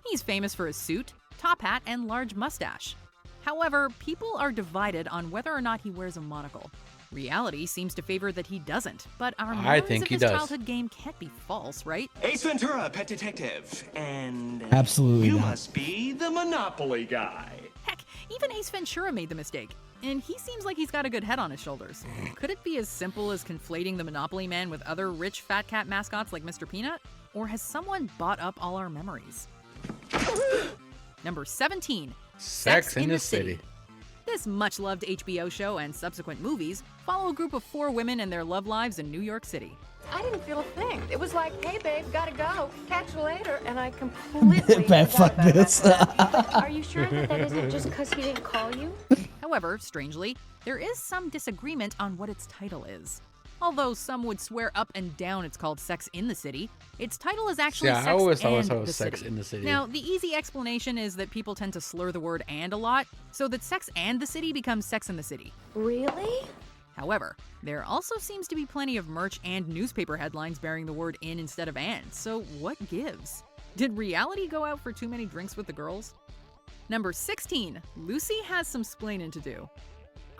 S3: He's famous for his suit, top hat, and large mustache. However, people are divided on whether or not he wears a monocle. Reality seems to favor that he doesn't, but our memories
S1: think
S3: of
S1: he
S3: his
S1: does.
S3: childhood game can't be false, right?
S6: Ace Ventura, Pet Detective, and
S2: Absolutely
S6: you
S2: not.
S6: must be the Monopoly guy.
S3: Heck, even Ace Ventura made the mistake, and he seems like he's got a good head on his shoulders. Could it be as simple as conflating the Monopoly Man with other rich fat cat mascots like Mr. Peanut? Or has someone bought up all our memories? Number 17,
S1: Sex in the City.
S3: This much-loved HBO show and subsequent movies follow a group of 4 women and their love lives in New York City.
S4: I didn't feel a thing. It was like, hey babe, gotta go. Catch you later. And I completely
S2: Man, fuck
S4: forgot about
S2: this.
S4: that.
S7: Are you sure that isn't just because he didn't call you?
S3: However, strangely, there is some disagreement on what its title is. Although some would swear up and down it's called Sex in the City, its title is actually
S1: Yeah,
S3: Sex
S1: I always thought
S3: and
S1: it was
S3: the
S1: Sex
S3: City.
S1: in the City.
S3: Now, the easy explanation is that people tend to slur the word "and" a lot, so that Sex and the City becomes Sex in the City.
S7: Really?
S3: However, there also seems to be plenty of merch and newspaper headlines bearing the word "in" instead of "and", so what gives? Did reality go out for too many drinks with the girls? Number 16, Lucy has some splaining to do.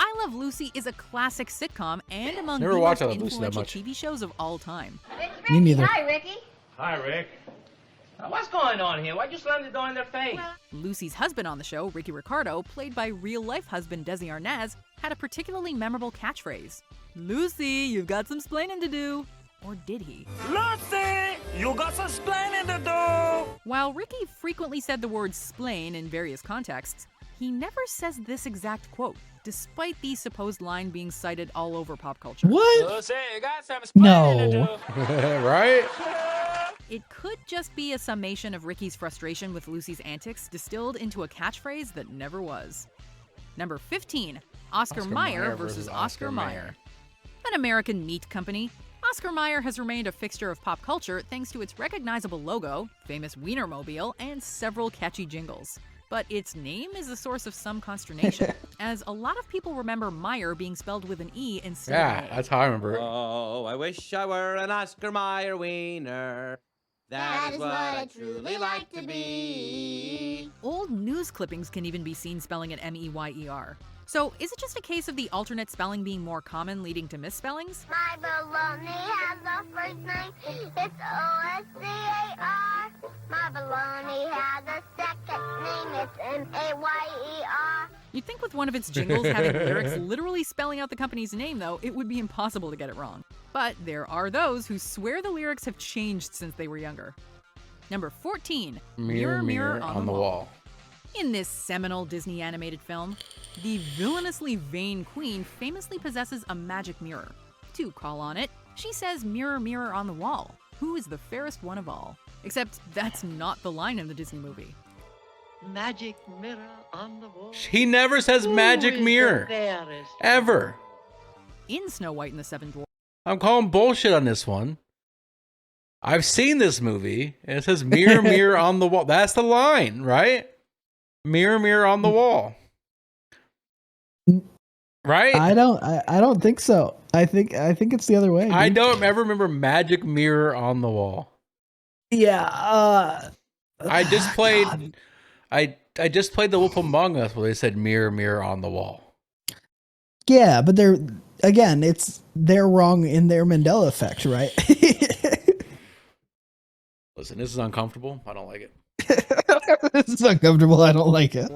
S3: I Love Lucy is a classic sitcom and among
S1: Never
S3: the
S1: watched
S3: most
S1: I Love Lucy that
S3: influential
S1: much.
S3: TV shows of all time.
S2: Me neither.
S4: Hi, Ricky.
S6: Hi, Rick.
S5: What's going on here? Why'd you slam the door in their face?
S3: Lucy's husband on the show, Ricky Ricardo, played by real-life husband Desi Arnaz, had a particularly memorable catchphrase. Lucy, you've got some splaining to do. Or did he?
S6: Lucy, you got some splaining to do.
S3: While Ricky frequently said the word splain in various contexts, he never says this exact quote, despite the supposed line being cited all over pop culture.
S2: What?
S6: Lucy, you got some splaining to
S2: No.
S6: do.
S1: Right?
S3: It could just be a summation of Ricky's frustration with Lucy's antics distilled into a catchphrase that never was. Number 15, Oscar Mayer versus Oscar Mayer. An American meat company, Oscar Mayer has remained a fixture of pop culture thanks to its recognizable logo, famous Wienermobile, and several catchy jingles. But its name is a source of some consternation, as a lot of people remember Meyer being spelled with an E instead
S1: Yeah,
S3: of an A.
S1: that's how I remember it.
S5: Oh, I wish I were an Oscar Mayer wiener. That is what I truly like to be.
S3: Old news clippings can even be seen spelling it M-E-Y-E-R. So is it just a case of the alternate spelling being more common, leading to misspellings?
S8: My baloney has a first name, it's O-S-C-A-R. My baloney has a second name, it's M-A-Y-E-R.
S3: You'd think with one of its jingles having lyrics literally spelling out the company's name, though, it would be impossible to get it wrong. But there are those who swear the lyrics have changed since they were younger. Number 14,
S1: Mirror, mirror on the wall.
S3: In this seminal Disney animated film, the villainously vain queen famously possesses a magic mirror. To call on it, she says, "Mirror, mirror on the wall, who is the fairest one of all?" Except that's not the line in the Disney movie.
S9: Magic mirror on the wall.
S1: He never says magic mirror. Ever.
S3: In Snow White and the Seven Dwarfs,
S1: I'm calling bullshit on this one. I've seen this movie, and it says mirror, mirror on the wall. That's the line, right? Mirror, mirror on the wall. Right?
S2: I don't think so. I think it's the other way.
S1: I
S2: dude.
S1: don't ever remember magic mirror on the wall.
S2: Yeah.
S1: I just played
S2: God.
S1: I just played The Wolf Among Us where they said mirror, mirror on the wall.
S2: Yeah, but they're wrong in their Mandela Effect, right?
S1: Listen, this is uncomfortable. I don't like it.
S2: This is uncomfortable. I don't like it.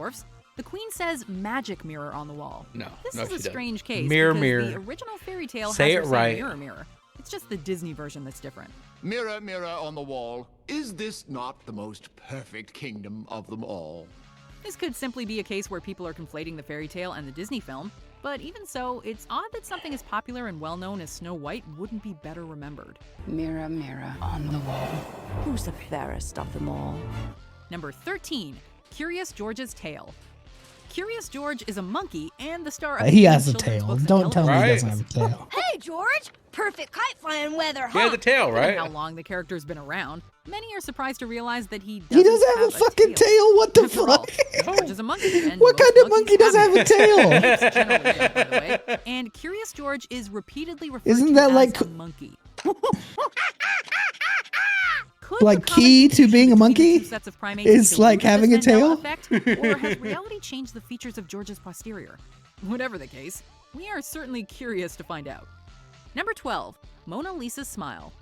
S3: the queen says magic mirror on the wall.
S1: No,
S3: This
S1: no,
S3: is
S1: she
S3: a
S1: doesn't.
S3: strange case
S1: Mirror,
S3: because
S1: mirror.
S3: the original fairy tale
S1: Say
S3: has
S1: it
S3: her
S1: right.
S3: mirror, mirror. It's just the Disney version that's different.
S10: Mirror, mirror on the wall, is this not the most perfect kingdom of them all?
S3: This could simply be a case where people are conflating the fairy tale and the Disney film, but even so, it's odd that something as popular and well-known as Snow White wouldn't be better remembered.
S11: Mirror, mirror on the wall, who's the fairest of them all?
S3: Number 13, Curious George's Tale. Curious George is a monkey and the star of
S2: He has a
S3: children's
S2: tail.
S3: books and
S2: Don't tell me he
S1: Right?
S2: doesn't have a tail.
S7: Hey, George! Perfect kite flying weather,
S1: He has a tail,
S3: Given
S1: right?
S3: how long the character's been around, many are surprised to realize that he
S2: He
S3: doesn't
S2: doesn't have a fucking tail. What the
S3: After all,
S2: fuck?
S3: George is a monkey. And
S2: What
S3: most
S2: kind of
S3: monkeys
S2: monkey doesn't have a tail?
S3: It's generally rare, by the way. And Curious George is repeatedly referred
S2: Isn't
S3: to
S2: that
S3: as
S2: like-
S3: a monkey. Could
S2: Like
S3: the common
S2: key to
S3: confusion
S2: being a
S3: between the
S2: monkey
S3: two sets of primates
S2: is
S3: be the
S2: like
S3: root of
S2: having a
S3: this Mandela
S2: tail?
S3: Effect, or has reality changed the features of George's posterior? Whatever the case, we are certainly curious to find out. Number 12, Mona Lisa's Smile.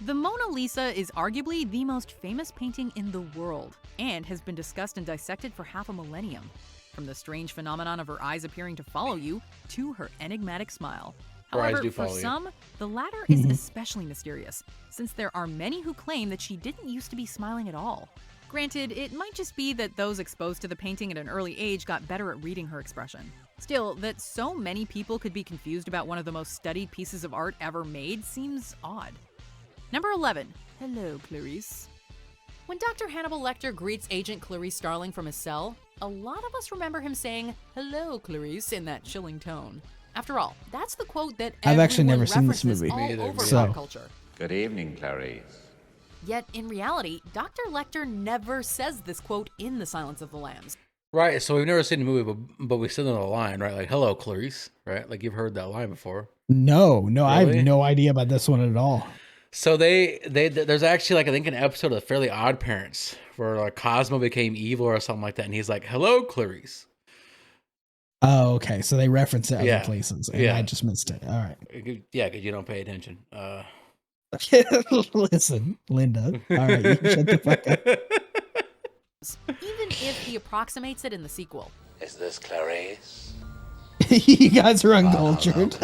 S3: The Mona Lisa is arguably the most famous painting in the world and has been discussed and dissected for half a millennium. From the strange phenomenon of her eyes appearing to follow you to her enigmatic smile.
S1: Her eyes
S3: However,
S1: do
S3: for
S1: follow you.
S3: some, the latter is especially mysterious, since there are many who claim that she didn't used to be smiling at all. Granted, it might just be that those exposed to the painting at an early age got better at reading her expression. Still, that so many people could be confused about one of the most studied pieces of art ever made seems odd. Number 11. Hello, Clarice. When Dr. Hannibal Lecter greets Agent Clarice Starling from his cell, a lot of us remember him saying, "Hello, Clarice," in that chilling tone. After all, that's the quote that
S2: I've actually
S3: everyone
S2: never seen this
S3: references
S2: movie.
S3: all
S1: Me either.
S3: over
S2: So-
S3: pop culture.
S11: Good evening, Clarice.
S3: Yet, in reality, Dr. Lecter never says this quote in The Silence of the Lambs.
S1: Right. So we've never seen the movie, but we still know the line, right? Like, "Hello, Clarice," right? Like you've heard that line before.
S2: No, I
S1: Really?
S2: have no idea about this one at all.
S1: So there's actually like I think an episode of Fairly Odd Parents where like Cosmo became evil or something like that, and he's like, "Hello, Clarice."
S2: Oh, okay. So they reference it other
S1: Yeah.
S2: places, and
S1: Yeah.
S2: I just missed it. All right.
S1: Yeah, because you don't pay attention.
S2: Listen, Linda. All right, you shut the fuck up.
S3: Even if he approximates it in the sequel.
S11: Is this Clarice?
S2: You guys are uncultured.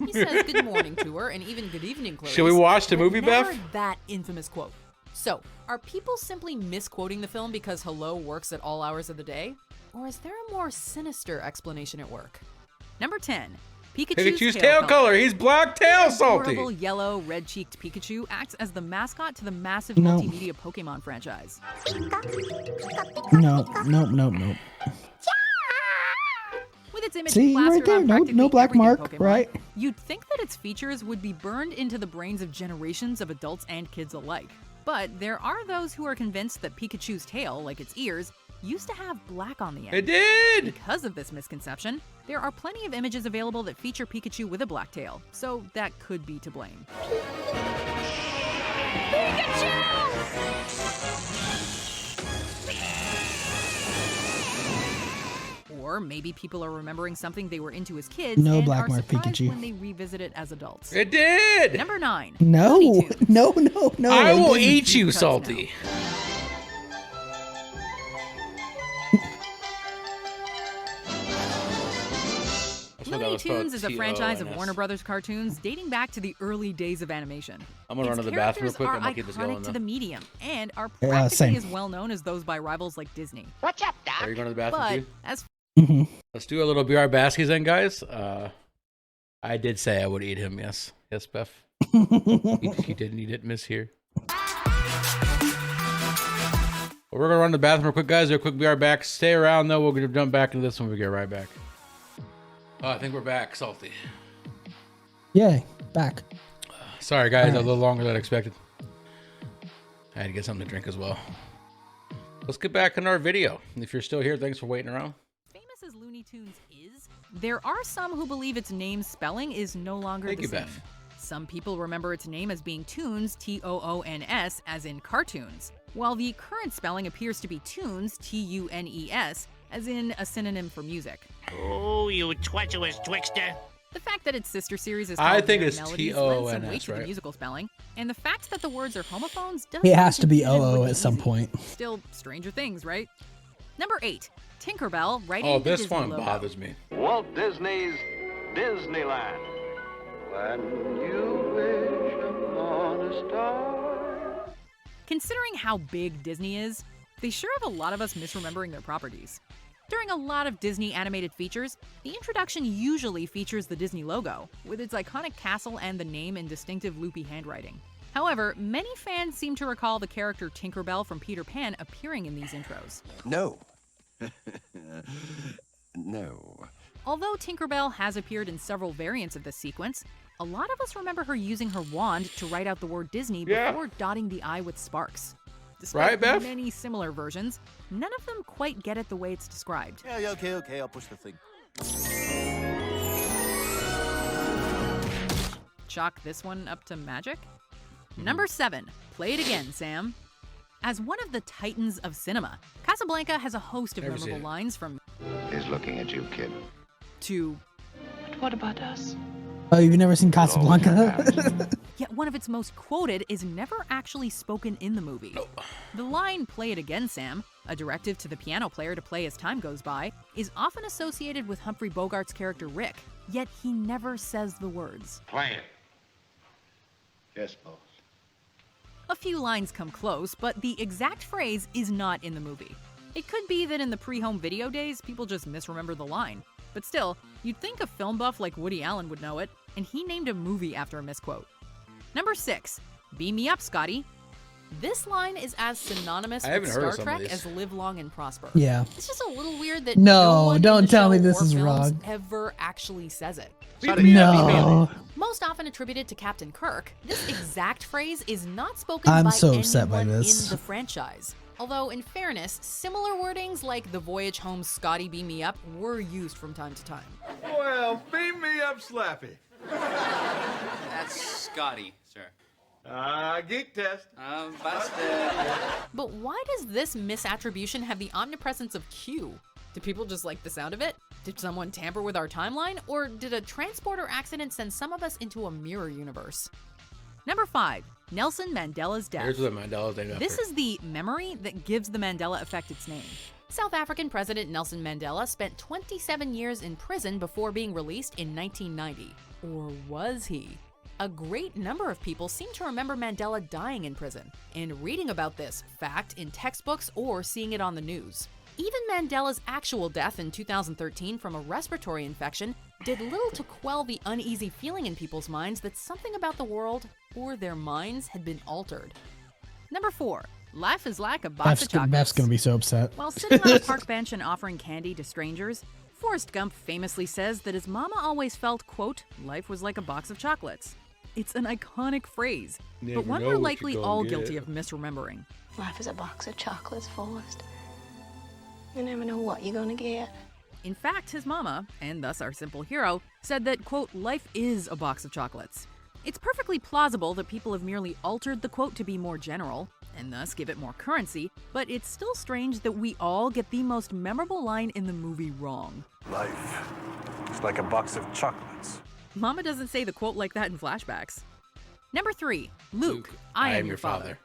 S3: He says good morning to her and even good evening, Clarice.
S1: Should we watch the
S3: but
S1: movie,
S3: never
S1: Beth?
S3: that infamous quote. So, are people simply misquoting the film because hello works at all hours of the day? Or is there a more sinister explanation at work? Number 10.
S1: Pikachu's tail color. He's black tail salty.
S3: Adorable yellow, red-cheeked Pikachu acts as the mascot to the massive
S2: No.
S3: multimedia Pokemon franchise.
S2: No.
S3: With its image
S2: See,
S3: plastered
S2: right there.
S3: on
S2: No
S3: practically
S2: black
S3: everything
S2: mark,
S3: Pokemon,
S2: right?
S3: You'd think that its features would be burned into the brains of generations of adults and kids alike. But there are those who are convinced that Pikachu's tail, like its ears, used to have black on the end.
S1: It did.
S3: Because of this misconception, there are plenty of images available that feature Pikachu with a black tail, so that could be to blame. Or maybe people are remembering something they were into as kids
S2: No
S3: and
S2: black
S3: are
S2: mark
S3: surprised
S2: Pikachu.
S3: when they revisit it as adults.
S1: It did.
S3: Number 9.
S2: No,
S3: Looney Tunes.
S2: no.
S1: I will
S2: didn't.
S1: eat you,
S3: Cuts
S1: salty.
S3: Looney Tunes is a franchise of Warner Brothers cartoons dating back to the early days of animation.
S1: I'm gonna run
S3: Its
S1: to the bathroom real
S3: characters
S1: quick.
S3: are
S1: I'm gonna keep this
S3: iconic
S1: going
S3: to
S1: though.
S3: the medium and are
S2: Yeah,
S3: practically
S2: same.
S3: as well known as those by rivals like Disney.
S8: What's up,
S1: Are
S8: Doc?
S1: you going to the bathroom
S3: But
S1: too?
S3: as
S2: Mhm.
S1: Let's do a little BR Baskies then, guys. I did say I would eat him. Yes, Beth. He didn't miss here. Well, we're gonna run to the bathroom real quick, guys. Real quick, be right back. Stay around though. We're gonna jump back into this when we get right back. Oh, I think we're back, salty.
S2: Yay, back.
S1: Sorry, guys,
S2: All
S1: a
S2: right.
S1: little longer than expected. I had to get something to drink as well. Let's get back in our video. If you're still here, thanks for waiting around.
S3: famous as Looney Tunes is, there are some who believe its name spelling is no longer
S1: Thank
S3: the
S1: you,
S3: same.
S1: Beth.
S3: Some people remember its name as being Toons, Toons, as in cartoons, while the current spelling appears to be Tunes, Tunes, as in a synonym for music.
S6: Oh, you treacherous trickster.
S3: The fact that its sister series is
S1: I
S3: called
S1: think
S3: Weird
S1: it's
S3: Melodies lends some weight
S1: T-O-N-S,
S3: to the
S1: right?
S3: musical spelling, and the fact that the words are homophones doesn't
S2: It has to be
S3: confusion
S2: OO
S3: would be
S2: at some
S3: easy.
S2: point.
S3: Still, stranger things, right? Number 8, Tinkerbell writing
S1: Oh,
S3: the
S1: this
S3: Disney
S1: one
S3: logo.
S1: bothers me.
S12: Walt Disney's Disneyland. When you wish upon a star.
S3: Considering how big Disney is, they sure have a lot of us misremembering their properties. During a lot of Disney animated features, the introduction usually features the Disney logo, with its iconic castle and the name in distinctive loopy handwriting. However, many fans seem to recall the character Tinkerbell from Peter Pan appearing in these intros.
S13: No. No.
S3: Although Tinkerbell has appeared in several variants of this sequence, a lot of us remember her using her wand to write out the word Disney before dotting the I with sparks. Despite many similar versions, none of them quite get it the way it's described.
S13: Yeah, okay, I'll push the thing.
S3: Chalk this one up to magic? Number 7. Play it again, Sam. As one of the titans of cinema, Casablanca has a host of memorable lines from
S11: He's looking at you, kid.
S3: to
S4: But what about us?
S2: Oh, you've never seen Casablanca?
S3: Yet one of its most quoted is never actually spoken in the movie. The line, "Play it again, Sam," a directive to the piano player to play as time goes by, is often associated with Humphrey Bogart's character Rick, yet he never says the words.
S11: Play it. Yes, boss.
S3: A few lines come close, but the exact phrase is not in the movie. It could be that in the pre-home video days, people just misremember the line. But still, you'd think a film buff like Woody Allen would know it, and he named a movie after a misquote. Number 6. Beam me up, Scotty. This line is as synonymous with Star Trek as Live Long and Prosper.
S2: Yeah.
S3: It's just a little weird that
S2: No,
S3: one
S2: don't
S3: in the
S2: tell me
S3: show
S2: this
S3: or
S2: is
S3: films
S2: wrong.
S3: ever actually says it.
S2: No.
S3: Most often attributed to Captain Kirk, this exact phrase is not spoken
S2: I'm
S3: by
S2: so upset by
S3: anyone
S2: this.
S3: in the franchise. Although, in fairness, similar wordings like "The voyage home, Scotty, beam me up" were used from time to time.
S14: Well, beam me up, Slappy.
S15: That's Scotty, sir.
S14: Geek test.
S15: Busted.
S3: But why does this misattribution have the omnipresence of Q? Do people just like the sound of it? Did someone tamper with our timeline? Or did a transporter accident send some of us into a mirror universe? Number 5. Nelson Mandela's death.
S1: Here's the Mandela's named after.
S3: This is the memory that gives the Mandela Effect its name. South African President Nelson Mandela spent 27 years in prison before being released in 1990. Or was he? A great number of people seem to remember Mandela dying in prison, and reading about this fact in textbooks or seeing it on the news. Even Mandela's actual death in 2013 from a respiratory infection did little to quell the uneasy feeling in people's minds that something about the world or their minds had been altered. Number 4. Life is like a box of chocolates.
S2: Beth's gonna be so upset.
S3: While sitting on a park bench and offering candy to strangers, Forrest Gump famously says that his mama always felt, quote, life was like a box of chocolates. It's an iconic phrase, but one we're likely all guilty of misremembering.
S4: Life is a box of chocolates, Forrest. You never know what you're gonna get.
S3: In fact, his mama, and thus our simple hero, said that, quote, life is a box of chocolates. It's perfectly plausible that people have merely altered the quote to be more general, and thus give it more currency, but it's still strange that we all get the most memorable line in the movie wrong.
S16: Life is like a box of chocolates.
S3: Mama doesn't say the quote like that in flashbacks. Number 3. Luke, I am your father.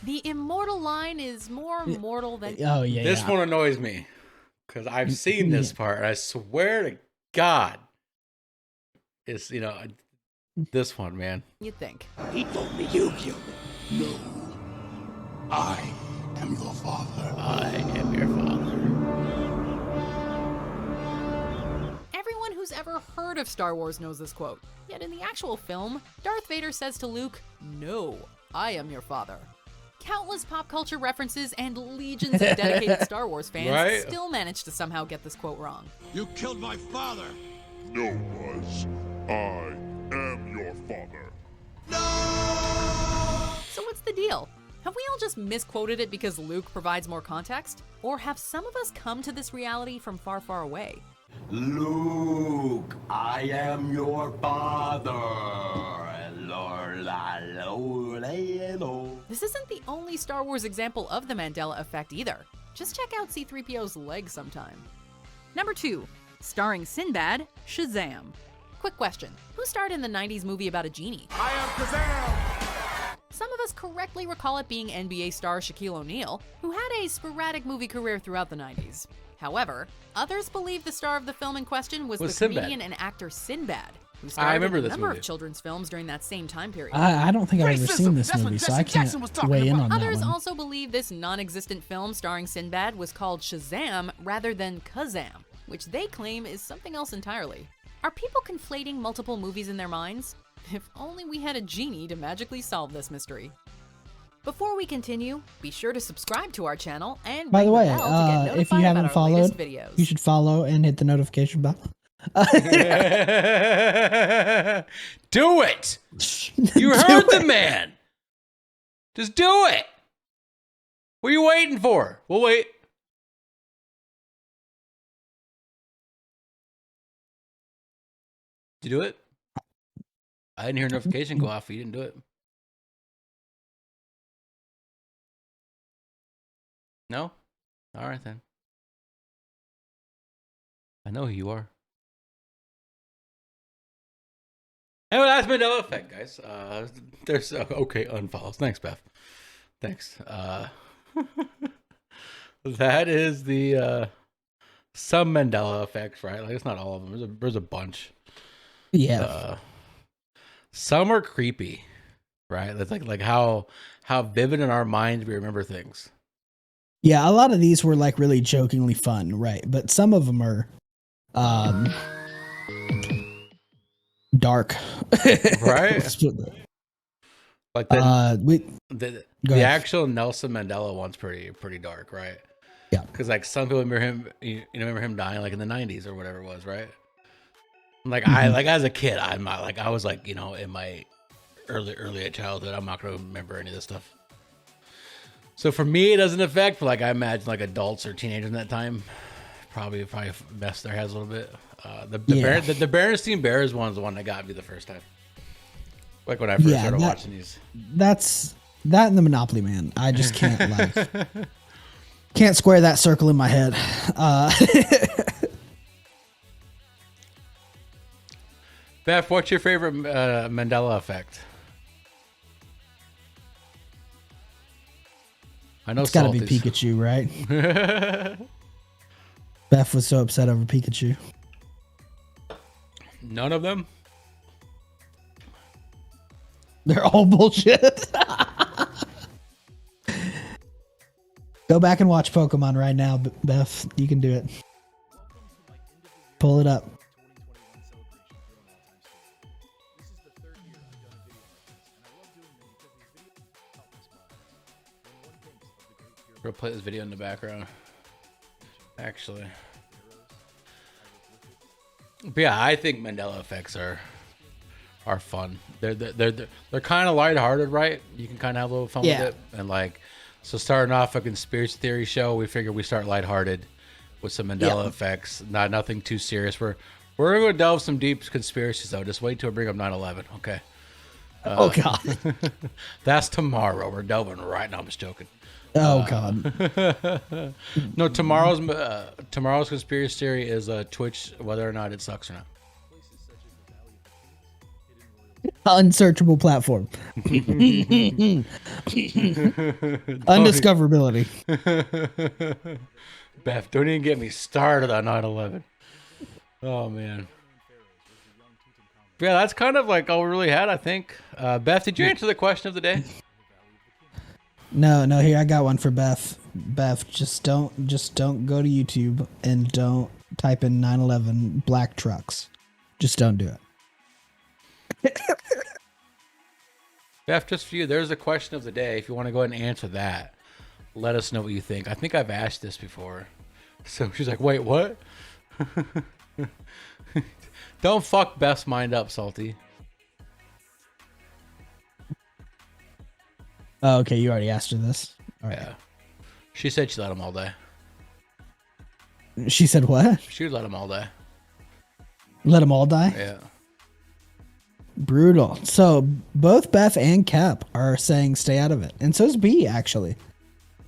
S3: The immortal line is more mortal than...
S2: Oh, yeah.
S1: This one annoys me because I've seen this part. And I swear to God, it's, this one, man.
S3: You'd think.
S17: He told me you killed him. No. I am your father.
S1: I am your father.
S3: Everyone who's ever heard of Star Wars knows this quote. Yet in the actual film, Darth Vader says to Luke, "No, I am your father." Countless pop culture references and legions of dedicated Star Wars fans still manage to somehow get this quote wrong.
S17: You killed my father. No, Buzz. I am your father.
S3: So what's the deal? Have we all just misquoted it because Luke provides more context? Or have some of us come to this reality from far, far away?
S17: Luke, I am your father.
S3: This isn't the only Star Wars example of the Mandela Effect either. Just check out C-3PO's leg sometime. Number 2. Starring Sinbad, Shazam. Quick question. Who starred in the 90s movie about a genie?
S17: I am Shazam!
S3: Some of us correctly recall it being NBA star Shaquille O'Neal, who had a sporadic movie career throughout the 90s. However, others believe the star of the film in question was the comedian and actor Sinbad, who starred in a number of children's films during that same time period.
S2: I don't think I've ever seen this movie, so I can't weigh in on that
S3: Others
S2: one.
S3: also believe this non-existent film starring Sinbad was called Shazam rather than Kazam, which they claim is something else entirely. Are people conflating multiple movies in their minds? If only we had a genie to magically solve this mystery. Before we continue, be sure to subscribe to our channel and
S2: By the
S3: ring
S2: way,
S3: bell to get notified
S2: if you
S3: about
S2: haven't
S3: our
S2: followed,
S3: latest videos.
S2: you should follow and hit the notification bell.
S1: Do it! You heard the man! Just do it! What are you waiting for? We'll wait. Did you do it? I didn't hear a notification go off. You didn't do it. No? All right, then. I know who you are. Anyway, that's Mandela Effect, guys. There's okay unfollows. Thanks, Beth. Thanks. That is the some Mandela effects, right? Like it's not all of them. There's a bunch.
S2: Yeah.
S1: Some are creepy, right? That's like how vivid in our minds we remember things.
S2: Yeah, a lot of these were like really jokingly fun, right? But some of them are dark.
S1: Right? Like the actual Nelson Mandela one's pretty dark, right?
S2: Yeah.
S1: Because like some people remember him, you remember him dying like in the 90s or whatever it was, right? Like I like as a kid, I'm not like I was like, in my early childhood, I'm not gonna remember any of this stuff. So for me, it doesn't affect, but like I imagine like adults or teenagers in that time probably messed their heads a little bit. The Berenstein Bears one's the one that got me the first time. Like when I first started watching these.
S2: That's that and the Monopoly Man. I just can't can't square that circle in my head.
S1: Beth, what's your favorite Mandela Effect? I know
S2: it's got to be Pikachu, right? Beth was so upset over Pikachu.
S1: None of them?
S2: They're all bullshit. Go back and watch Pokemon right now, Beth. You can do it. Pull it up.
S1: We'll play this video in the background. Actually. But yeah, I think Mandela effects are fun. They're kind of lighthearted, right? You can kind of have a little fun with it. And like, so starting off a conspiracy theory show, we figure we start lighthearted with some Mandela effects. Nothing too serious. We're going to delve some deep conspiracies though. Just wait till I bring up 9/11. Okay.
S2: Oh God.
S1: That's tomorrow. We're delving right now. I'm just joking.
S2: Oh God.
S1: No, tomorrow's conspiracy theory is Twitch, whether or not it sucks or not.
S2: Unsearchable platform. Undiscoverability.
S1: Beth, don't even get me started on 9/11. Oh man. Yeah, that's kind of like all we really had, I think. Beth, did you answer the question of the day?
S2: No, here I got one for Beth. Beth, just don't go to YouTube and don't type in 9/11 black trucks. Just don't do it.
S1: Beth, just for you, there's a question of the day. If you want to go ahead and answer that, let us know what you think. I think I've asked this before. So she's like, wait, what? Don't fuck Beth's mind up, Salty.
S2: Oh, okay, you already asked her this. All right.
S1: Yeah. She said she let him all day.
S2: She said what?
S1: She would let him all day.
S2: Let them all die?
S1: Yeah.
S2: Brutal. So both Beth and Cap are saying stay out of it. And so is B, actually.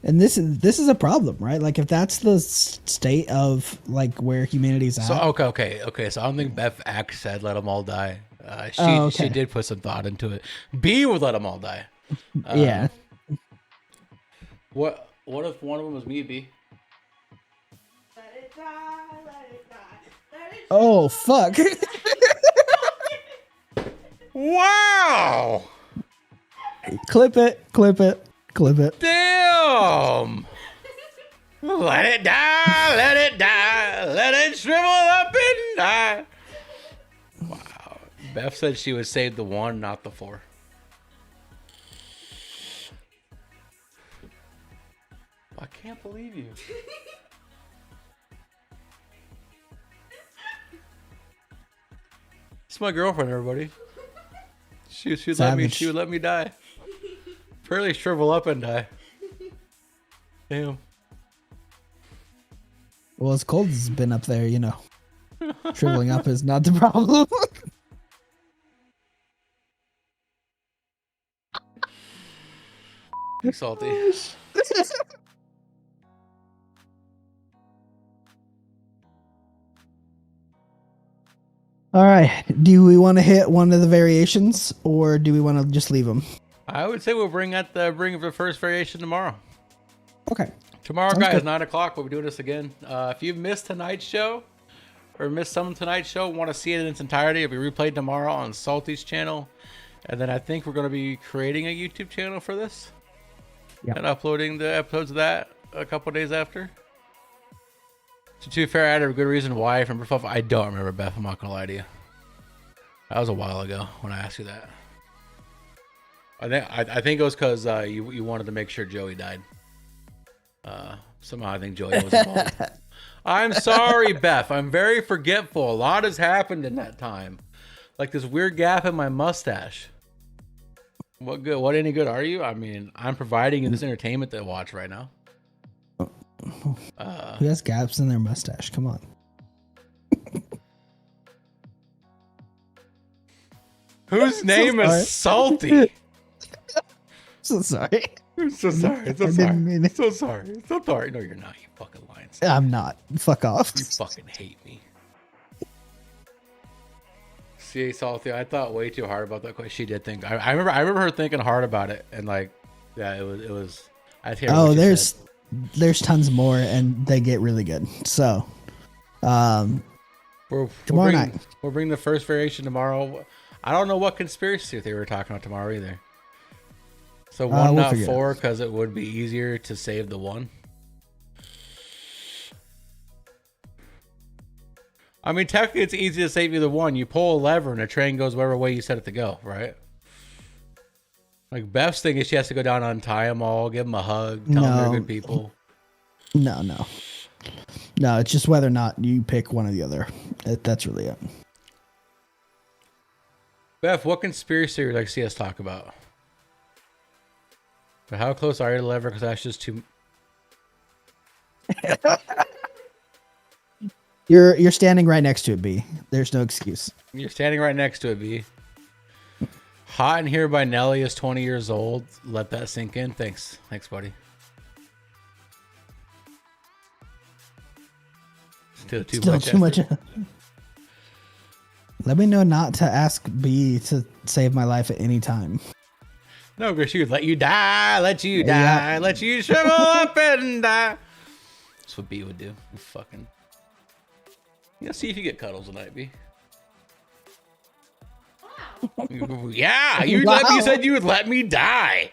S2: And this is a problem, right? Like if that's the state of like where humanity's at.
S1: So okay. So I don't think Beth actually said let them all die. She did put some thought into it. B would let them all die.
S2: Yeah.
S1: What if one of them was me, B?
S2: Oh fuck.
S1: Wow.
S2: Clip it.
S1: Damn. Let it die, let it shrivel up and die. Wow. Beth said she would save the 1, not the 4. I can't believe you. It's my girlfriend, everybody. She would let me die. Fairly shrivel up and die. Damn.
S2: Well, as cold as it's been up there, you know. Shriveling up is not the problem.
S1: Salty.
S2: All right. Do we want to hit one of the variations, or do we want to just leave them?
S1: I would say we'll bring the first variation tomorrow.
S2: Okay.
S1: Tomorrow,
S2: Sounds
S1: guys,
S2: good.
S1: 9 o'clock. We'll be doing this again. If you've missed tonight's show or missed some of tonight's show, want to see it in its entirety, it'll be replayed tomorrow on Salty's channel. And then I think we're going to be creating a YouTube channel for this.
S2: Yep.
S1: And uploading the episodes of that a couple days after. To be fair, I had a good reason why. I remember Fluff. I don't remember, Beth. I'm not going to lie to you. That was a while ago when I asked you that. I think it was because you wanted to make sure Joey died. Somehow I think Joey was involved. I'm sorry, Beth. I'm very forgetful. A lot has happened in that time. Like this weird gap in my mustache. What good? What any good are you? I mean, I'm providing you this entertainment to watch right now.
S2: Who has gaps in their mustache? Come on.
S1: Whose name is Salty?
S2: So sorry.
S1: I'm so sorry.
S2: I didn't mean it.
S1: So sorry. So sorry. No, you're not. You fucking lying.
S2: I'm not. Fuck off.
S1: You fucking hate me. See, Salty, I thought way too hard about that question. She did think. I remember her thinking hard about it, and like, yeah, it was. I hear.
S2: Oh, there's tons more, and they get really good. So, tomorrow night
S1: we'll bring the first variation tomorrow. I don't know what conspiracy theory we're talking about tomorrow either. So 1,
S2: we'll
S1: not
S2: figure it
S1: 4, because it would be easier to save the 1. I mean, technically, it's easy to save either 1. You pull a lever, and the train goes whatever way you set it to go, right? Like Beth's thing is she has to go down, untie them all, give them a hug, tell them they're good people.
S2: No. It's just whether or not you pick one or the other. That's really it.
S1: Beth, what conspiracy would you like to see us talk about? But how close are you to the lever? Because that's just too.
S2: You're standing right next to it, B. There's no excuse.
S1: You're standing right next to it, B. Hot in Here by Nelly is 20 years old. Let that sink in. Thanks, buddy. Still too much.
S2: Let me know not to ask B to save my life at any time.
S1: No, because she would let you die, let you shrivel up and die. That's what B would do. Fucking. See if you get cuddles tonight, B. Yeah, you said you would let me die.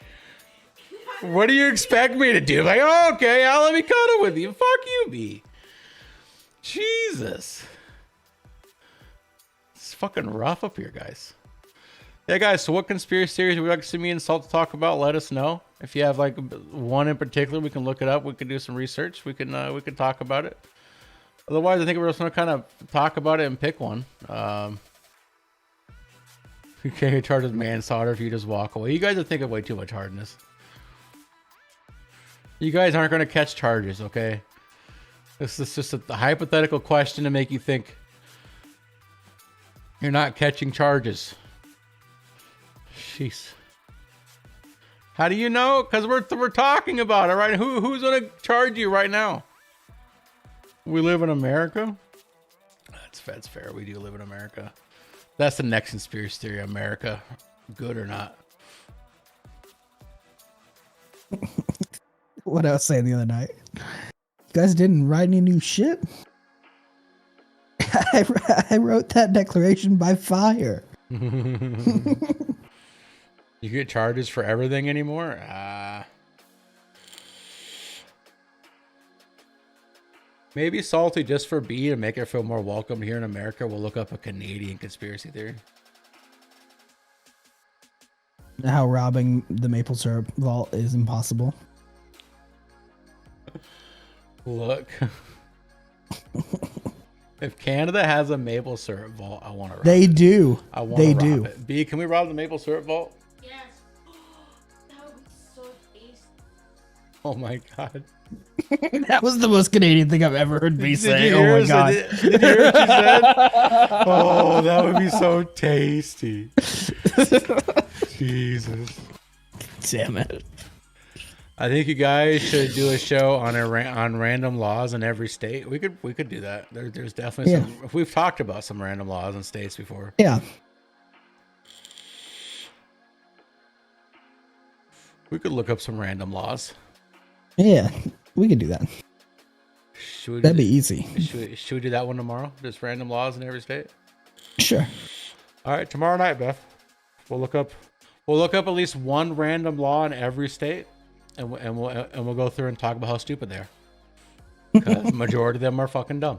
S1: What do you expect me to do? Like, oh, okay, I'll let me cuddle with you. Fuck you, B. Jesus. It's fucking rough up here, guys. Yeah, guys, so what conspiracy theories would you like to see me and Salt to talk about? Let us know. If you have like one in particular, we can look it up. We can do some research. We can talk about it. Otherwise, I think we're just going to kind of talk about it and pick one. You can't get charged with manslaughter if you just walk away. You guys are thinking way too much hardness. You guys aren't going to catch charges, okay? This is just a hypothetical question to make you think you're not catching charges. Jeez. How do you know? Because we're talking about it, right? Who's going to charge you right now? We live in America? That's fair. We do live in America. That's the next conspiracy theory. America. Good or not?
S2: What I was saying the other night. You guys didn't write any new shit? I wrote that declaration by fire.
S1: You get charges for everything anymore? Maybe Salty just for B to make her feel more welcome here in America. We'll look up a Canadian conspiracy theory.
S2: how robbing the maple syrup vault is impossible.
S1: Look. If Canada has a maple syrup vault, I want to rob
S2: They
S1: it.
S2: do.
S1: I want
S2: They
S1: to
S2: do.
S1: rob it. B, can we rob the maple syrup vault?
S18: Yes. That would be so tasty.
S1: Oh my god.
S2: That was the most Canadian thing I've ever heard me say.
S1: you
S2: Oh
S1: hear
S2: my
S1: us?
S2: god.
S1: Did you hear what she said? Oh, that would be so tasty. Jesus.
S2: Damn it.
S1: I think you guys should do a show on on random laws in every state. We could do that. There's definitely some. We've talked about some random laws in states before.
S2: Yeah.
S1: We could look up some random laws.
S2: Yeah, we could do that. That'd be easy.
S1: Should we do that one tomorrow? Just random laws in every state?
S2: Sure.
S1: All right, tomorrow night, Beth. We'll look up at least one random law in every state, and we'll go through and talk about how stupid they are. Because the majority of them are fucking dumb.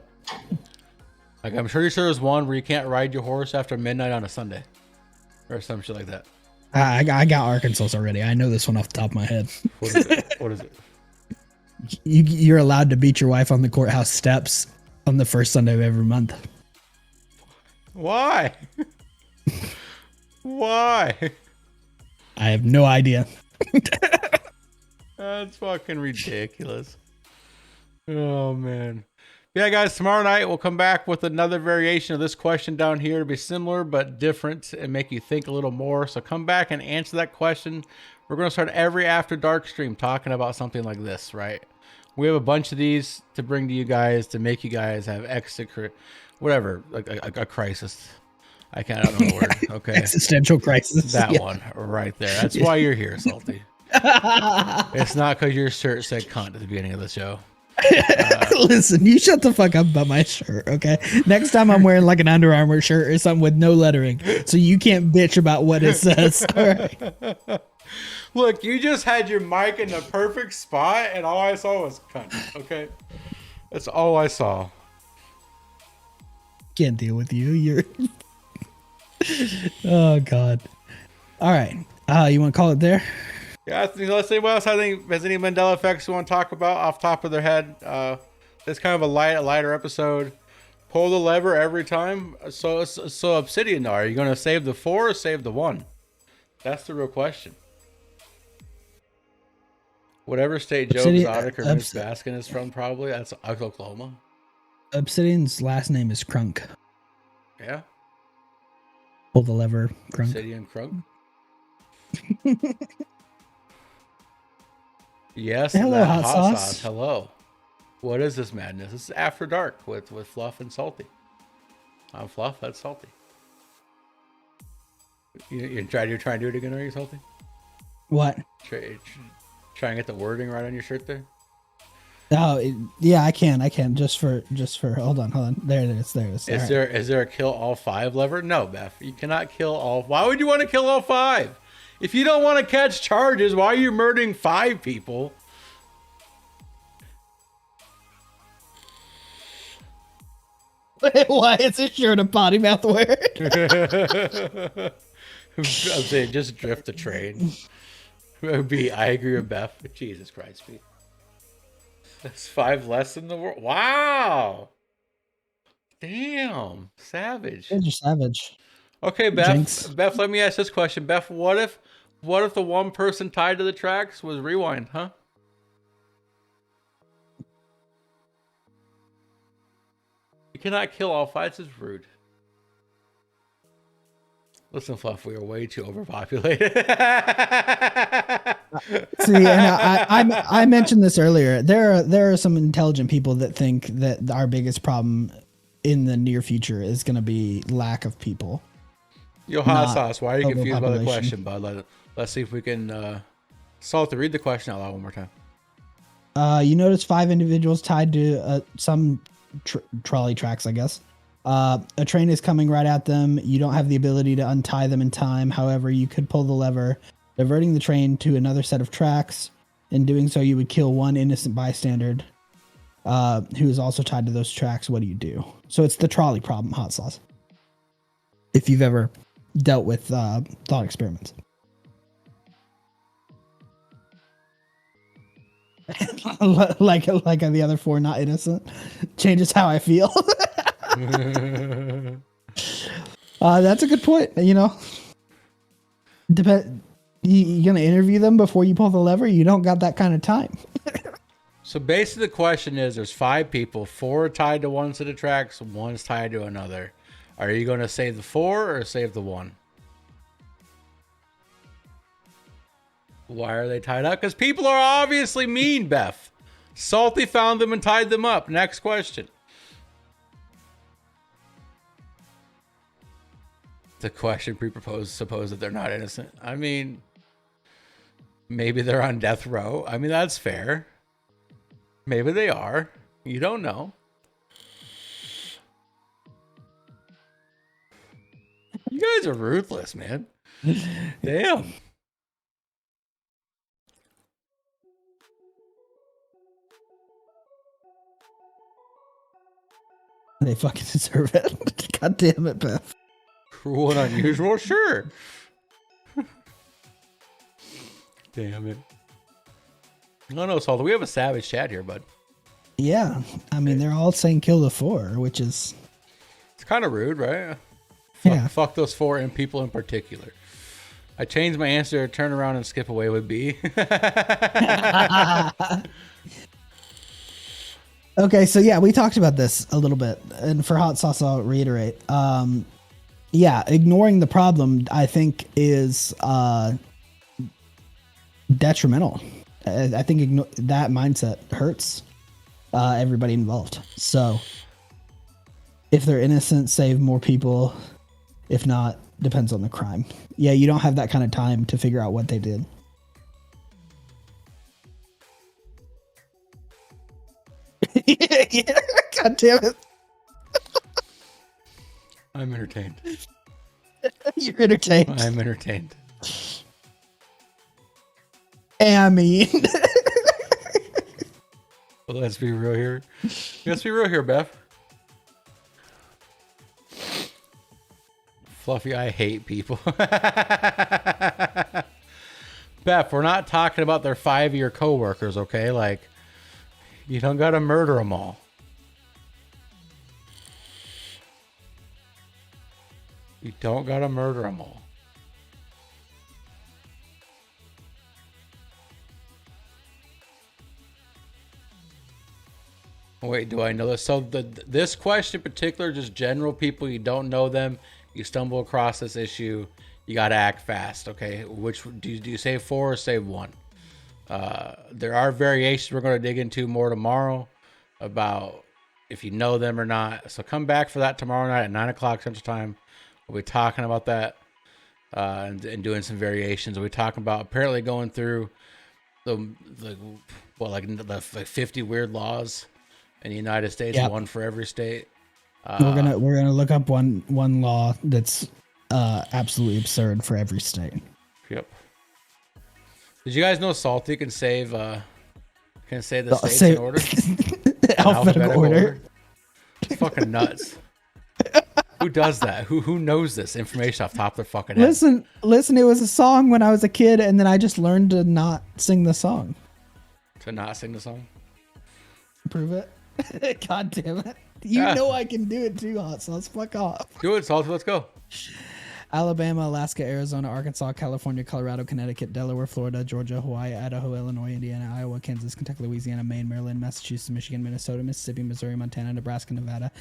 S1: Like I'm pretty sure there's one where you can't ride your horse after midnight on a Sunday, or some shit like that.
S2: I got Arkansas already. I know this one off the top of my head.
S1: What is it? What is it?
S2: You're allowed to beat your wife on the courthouse steps on the first Sunday of every month.
S1: Why? Why?
S2: I have no idea.
S1: That's fucking ridiculous. Oh man. Yeah, guys, tomorrow night we'll come back with another variation of this question down here to be similar but different and make you think a little more. So come back and answer that question. We're going to start every After Dark stream talking about something like this, right? We have a bunch of these to bring to you guys to make you guys have whatever, like a crisis. I don't know the word. Okay.
S2: Existential crisis.
S1: That one right there. That's why you're here, Salty. It's not because your shirt said cunt at the beginning of the show.
S2: Listen, you shut the fuck up about my shirt, okay? Next time I'm wearing like an Under Armour shirt or something with no lettering, so you can't bitch about what it says. All right.
S1: Look, you just had your mic in the perfect spot, and all I saw was cunt. Okay, that's all I saw.
S2: Can't deal with you. You're. Oh God. All right. You want to call it there?
S1: Yeah, let's see what else has any Mandela effects you want to talk about off top of their head. It's kind of a lighter episode. Pull the lever every time. So Obsidian, are you going to save the 4 or save the 1? That's the real question. Whatever state Joe Exotic or Miss Baskin is from, probably that's Oklahoma.
S2: Obsidian's last name is Crunk.
S1: Yeah.
S2: Pull the lever, Crunk.
S1: Obsidian Crunk. Yes.
S2: Hello, hot sauce.
S1: Hello. What is this madness? This is After Dark with Fluff and Salty. I'm Fluff. That's Salty. You're trying to do it again, are you, Salty?
S2: What?
S1: Try and get the wording right on your shirt there.
S2: Oh yeah, I can. Just for. Hold on. There it is.
S1: Is there a kill all 5 lever? No, Beth. You cannot kill all. Why would you want to kill all 5? If you don't want to catch charges, why are you murdering 5 people?
S2: Why is his shirt a potty mouth word?
S1: I'm saying just drift the train. I agree with Beth. Jesus Christ, Pete. That's 5 less than the world. Wow. Damn. Savage.
S2: You're savage.
S1: Okay, Beth.
S2: Jinx.
S1: Beth, let me ask this question. Beth, what if the one person tied to the tracks was Rewind, huh? You cannot kill all 5. This is rude. Listen, Fluff, we are way too overpopulated.
S2: See, and I mentioned this earlier. There are some intelligent people that think that our biggest problem in the near future is going to be lack of people.
S1: Yo, hot sauce. Why are you confused by the question, bud? Let's see if we can Salty, read the question out loud one more time.
S2: You notice 5 individuals tied to some trolley tracks, I guess. A train is coming right at them. You don't have the ability to untie them in time. However, you could pull the lever, diverting the train to another set of tracks. In doing so, you would kill one innocent bystander who is also tied to those tracks. What do you do? So it's the trolley problem, hot sauce. If you've ever dealt with thought experiments. like the other four not innocent changes how I feel. That's a good point. You know, you gonna interview them before you pull the lever? You don't got that kind of time.
S1: So basically the question is, there's 5 people, 4 are tied to one set of tracks, 1's tied to another. Are you going to save the 4 or save the 1? Why are they tied up? Because people are obviously mean, Beth. Salty found them and tied them up. Next question. The question pre-proposed suppose that they're not innocent. I mean, maybe they're on death row. I mean, that's fair. Maybe they are. You don't know. You guys are ruthless, man. Damn.
S2: They fucking deserve it. God damn it, Beth.
S1: Cruel and unusual? Sure. Damn it. No, Salty. We have a savage chat here, bud.
S2: Yeah. I mean, they're all saying kill the 4, which is...
S1: It's kind of rude, right?
S2: Yeah.
S1: Fuck those 4 and people in particular. I changed my answer to turn around and skip away with B.
S2: Okay, so yeah, we talked about this a little bit, and for hot sauce, I'll reiterate. Yeah, ignoring the problem, I think, is detrimental. I think that mindset hurts everybody involved. So, if they're innocent, save more people. If not, depends on the crime. Yeah, you don't have that kind of time to figure out what they did. Yeah, God damn it.
S1: I'm entertained.
S2: You're entertained.
S1: I'm entertained.
S2: I mean...
S1: Well, let's be real here. Let's be real here, Beth. Fluffy, I hate people. Beth, we're not talking about their 5-year coworkers, okay? Like, you don't gotta murder them all. You don't gotta murder them all. Wait, do I know this? So this question in particular, just general people, you don't know them, you stumble across this issue, you gotta act fast, okay? Which do you save 4 or save 1? There are variations we're going to dig into more tomorrow about if you know them or not. So come back for that tomorrow night at 9 o'clock Central Time. We'll be talking about that and doing some variations. We'll be talking about apparently going through the 50 weird laws in the United States,
S2: Yep.
S1: one for every state.
S2: we're gonna look up one law that's absolutely absurd for every state.
S1: Yep. Did you guys know Salty can save the states in order?
S2: Alphabetical order.
S1: It's fucking nuts. Who does that? Who knows this information off the top of their fucking head?
S2: Listen, it was a song when I was a kid, and then I just learned to not sing the song.
S1: To not sing the song?
S2: Prove it. God damn it. You know I can do it too, hot sauce. Fuck off.
S1: Do it, Salty. Let's go.
S2: Alabama, Alaska, Arizona, Arkansas, California, Colorado, Connecticut, Delaware, Florida, Georgia, Hawaii, Idaho, Illinois, Indiana, Iowa, Kansas, Kentucky, Louisiana, Maine, Maryland, Massachusetts, Michigan, Minnesota, Mississippi, Missouri, Montana, Nebraska, Nevada,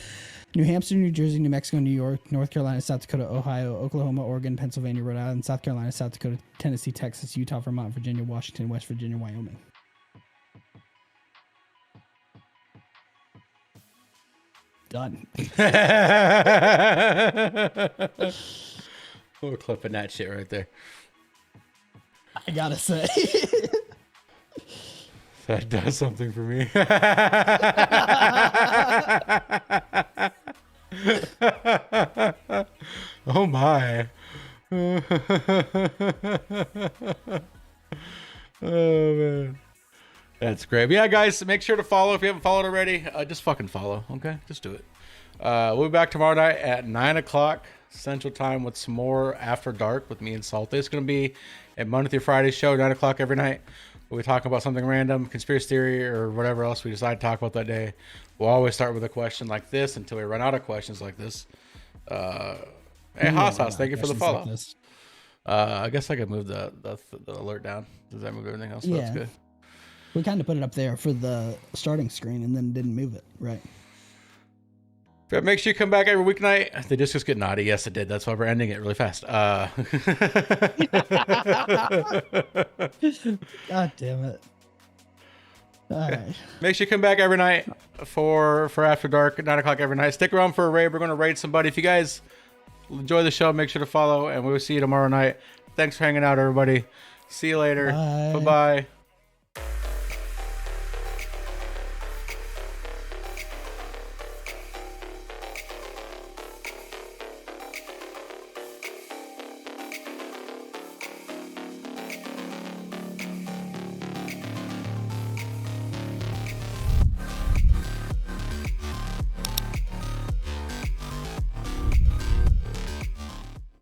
S2: New Hampshire, New Jersey, New Mexico, New York, North Carolina, South Dakota, Ohio, Oklahoma, Oregon, Pennsylvania, Rhode Island, South Carolina, South Dakota, Tennessee, Texas, Utah, Vermont, Virginia, Washington, West Virginia, Wyoming. Done.
S1: We're clipping that shit right there.
S2: I gotta say.
S1: That does something for me. Oh my. Oh man. That's great. But yeah, guys, make sure to follow if you haven't followed already. Just fucking follow, okay? Just do it. We'll be back tomorrow night at 9 o'clock Central Time with some more After Dark with me and Salty. It's going to be a Monday through Friday show, 9 o'clock every night. We talk about something random, conspiracy theory, or whatever else we decide to talk about that day. We'll always start with a question like this until we run out of questions like this. Hey, Haas, thank you for the follow. Like I guess I could move the alert down. Does that move everything else?
S2: Yeah.
S1: That's good.
S2: We kind of put it up there for the starting screen and then didn't move it. Right.
S1: But make sure you come back every weeknight. The discs get naughty. Yes, it did. That's why we're ending it really fast.
S2: God damn it. All right.
S1: Make sure you come back every night for After Dark at 9 o'clock every night. Stick around for a raid. We're going to raid somebody. If you guys enjoy the show, make sure to follow, and we will see you tomorrow night. Thanks for hanging out, everybody. See you later.
S2: Bye.
S1: Bye-bye.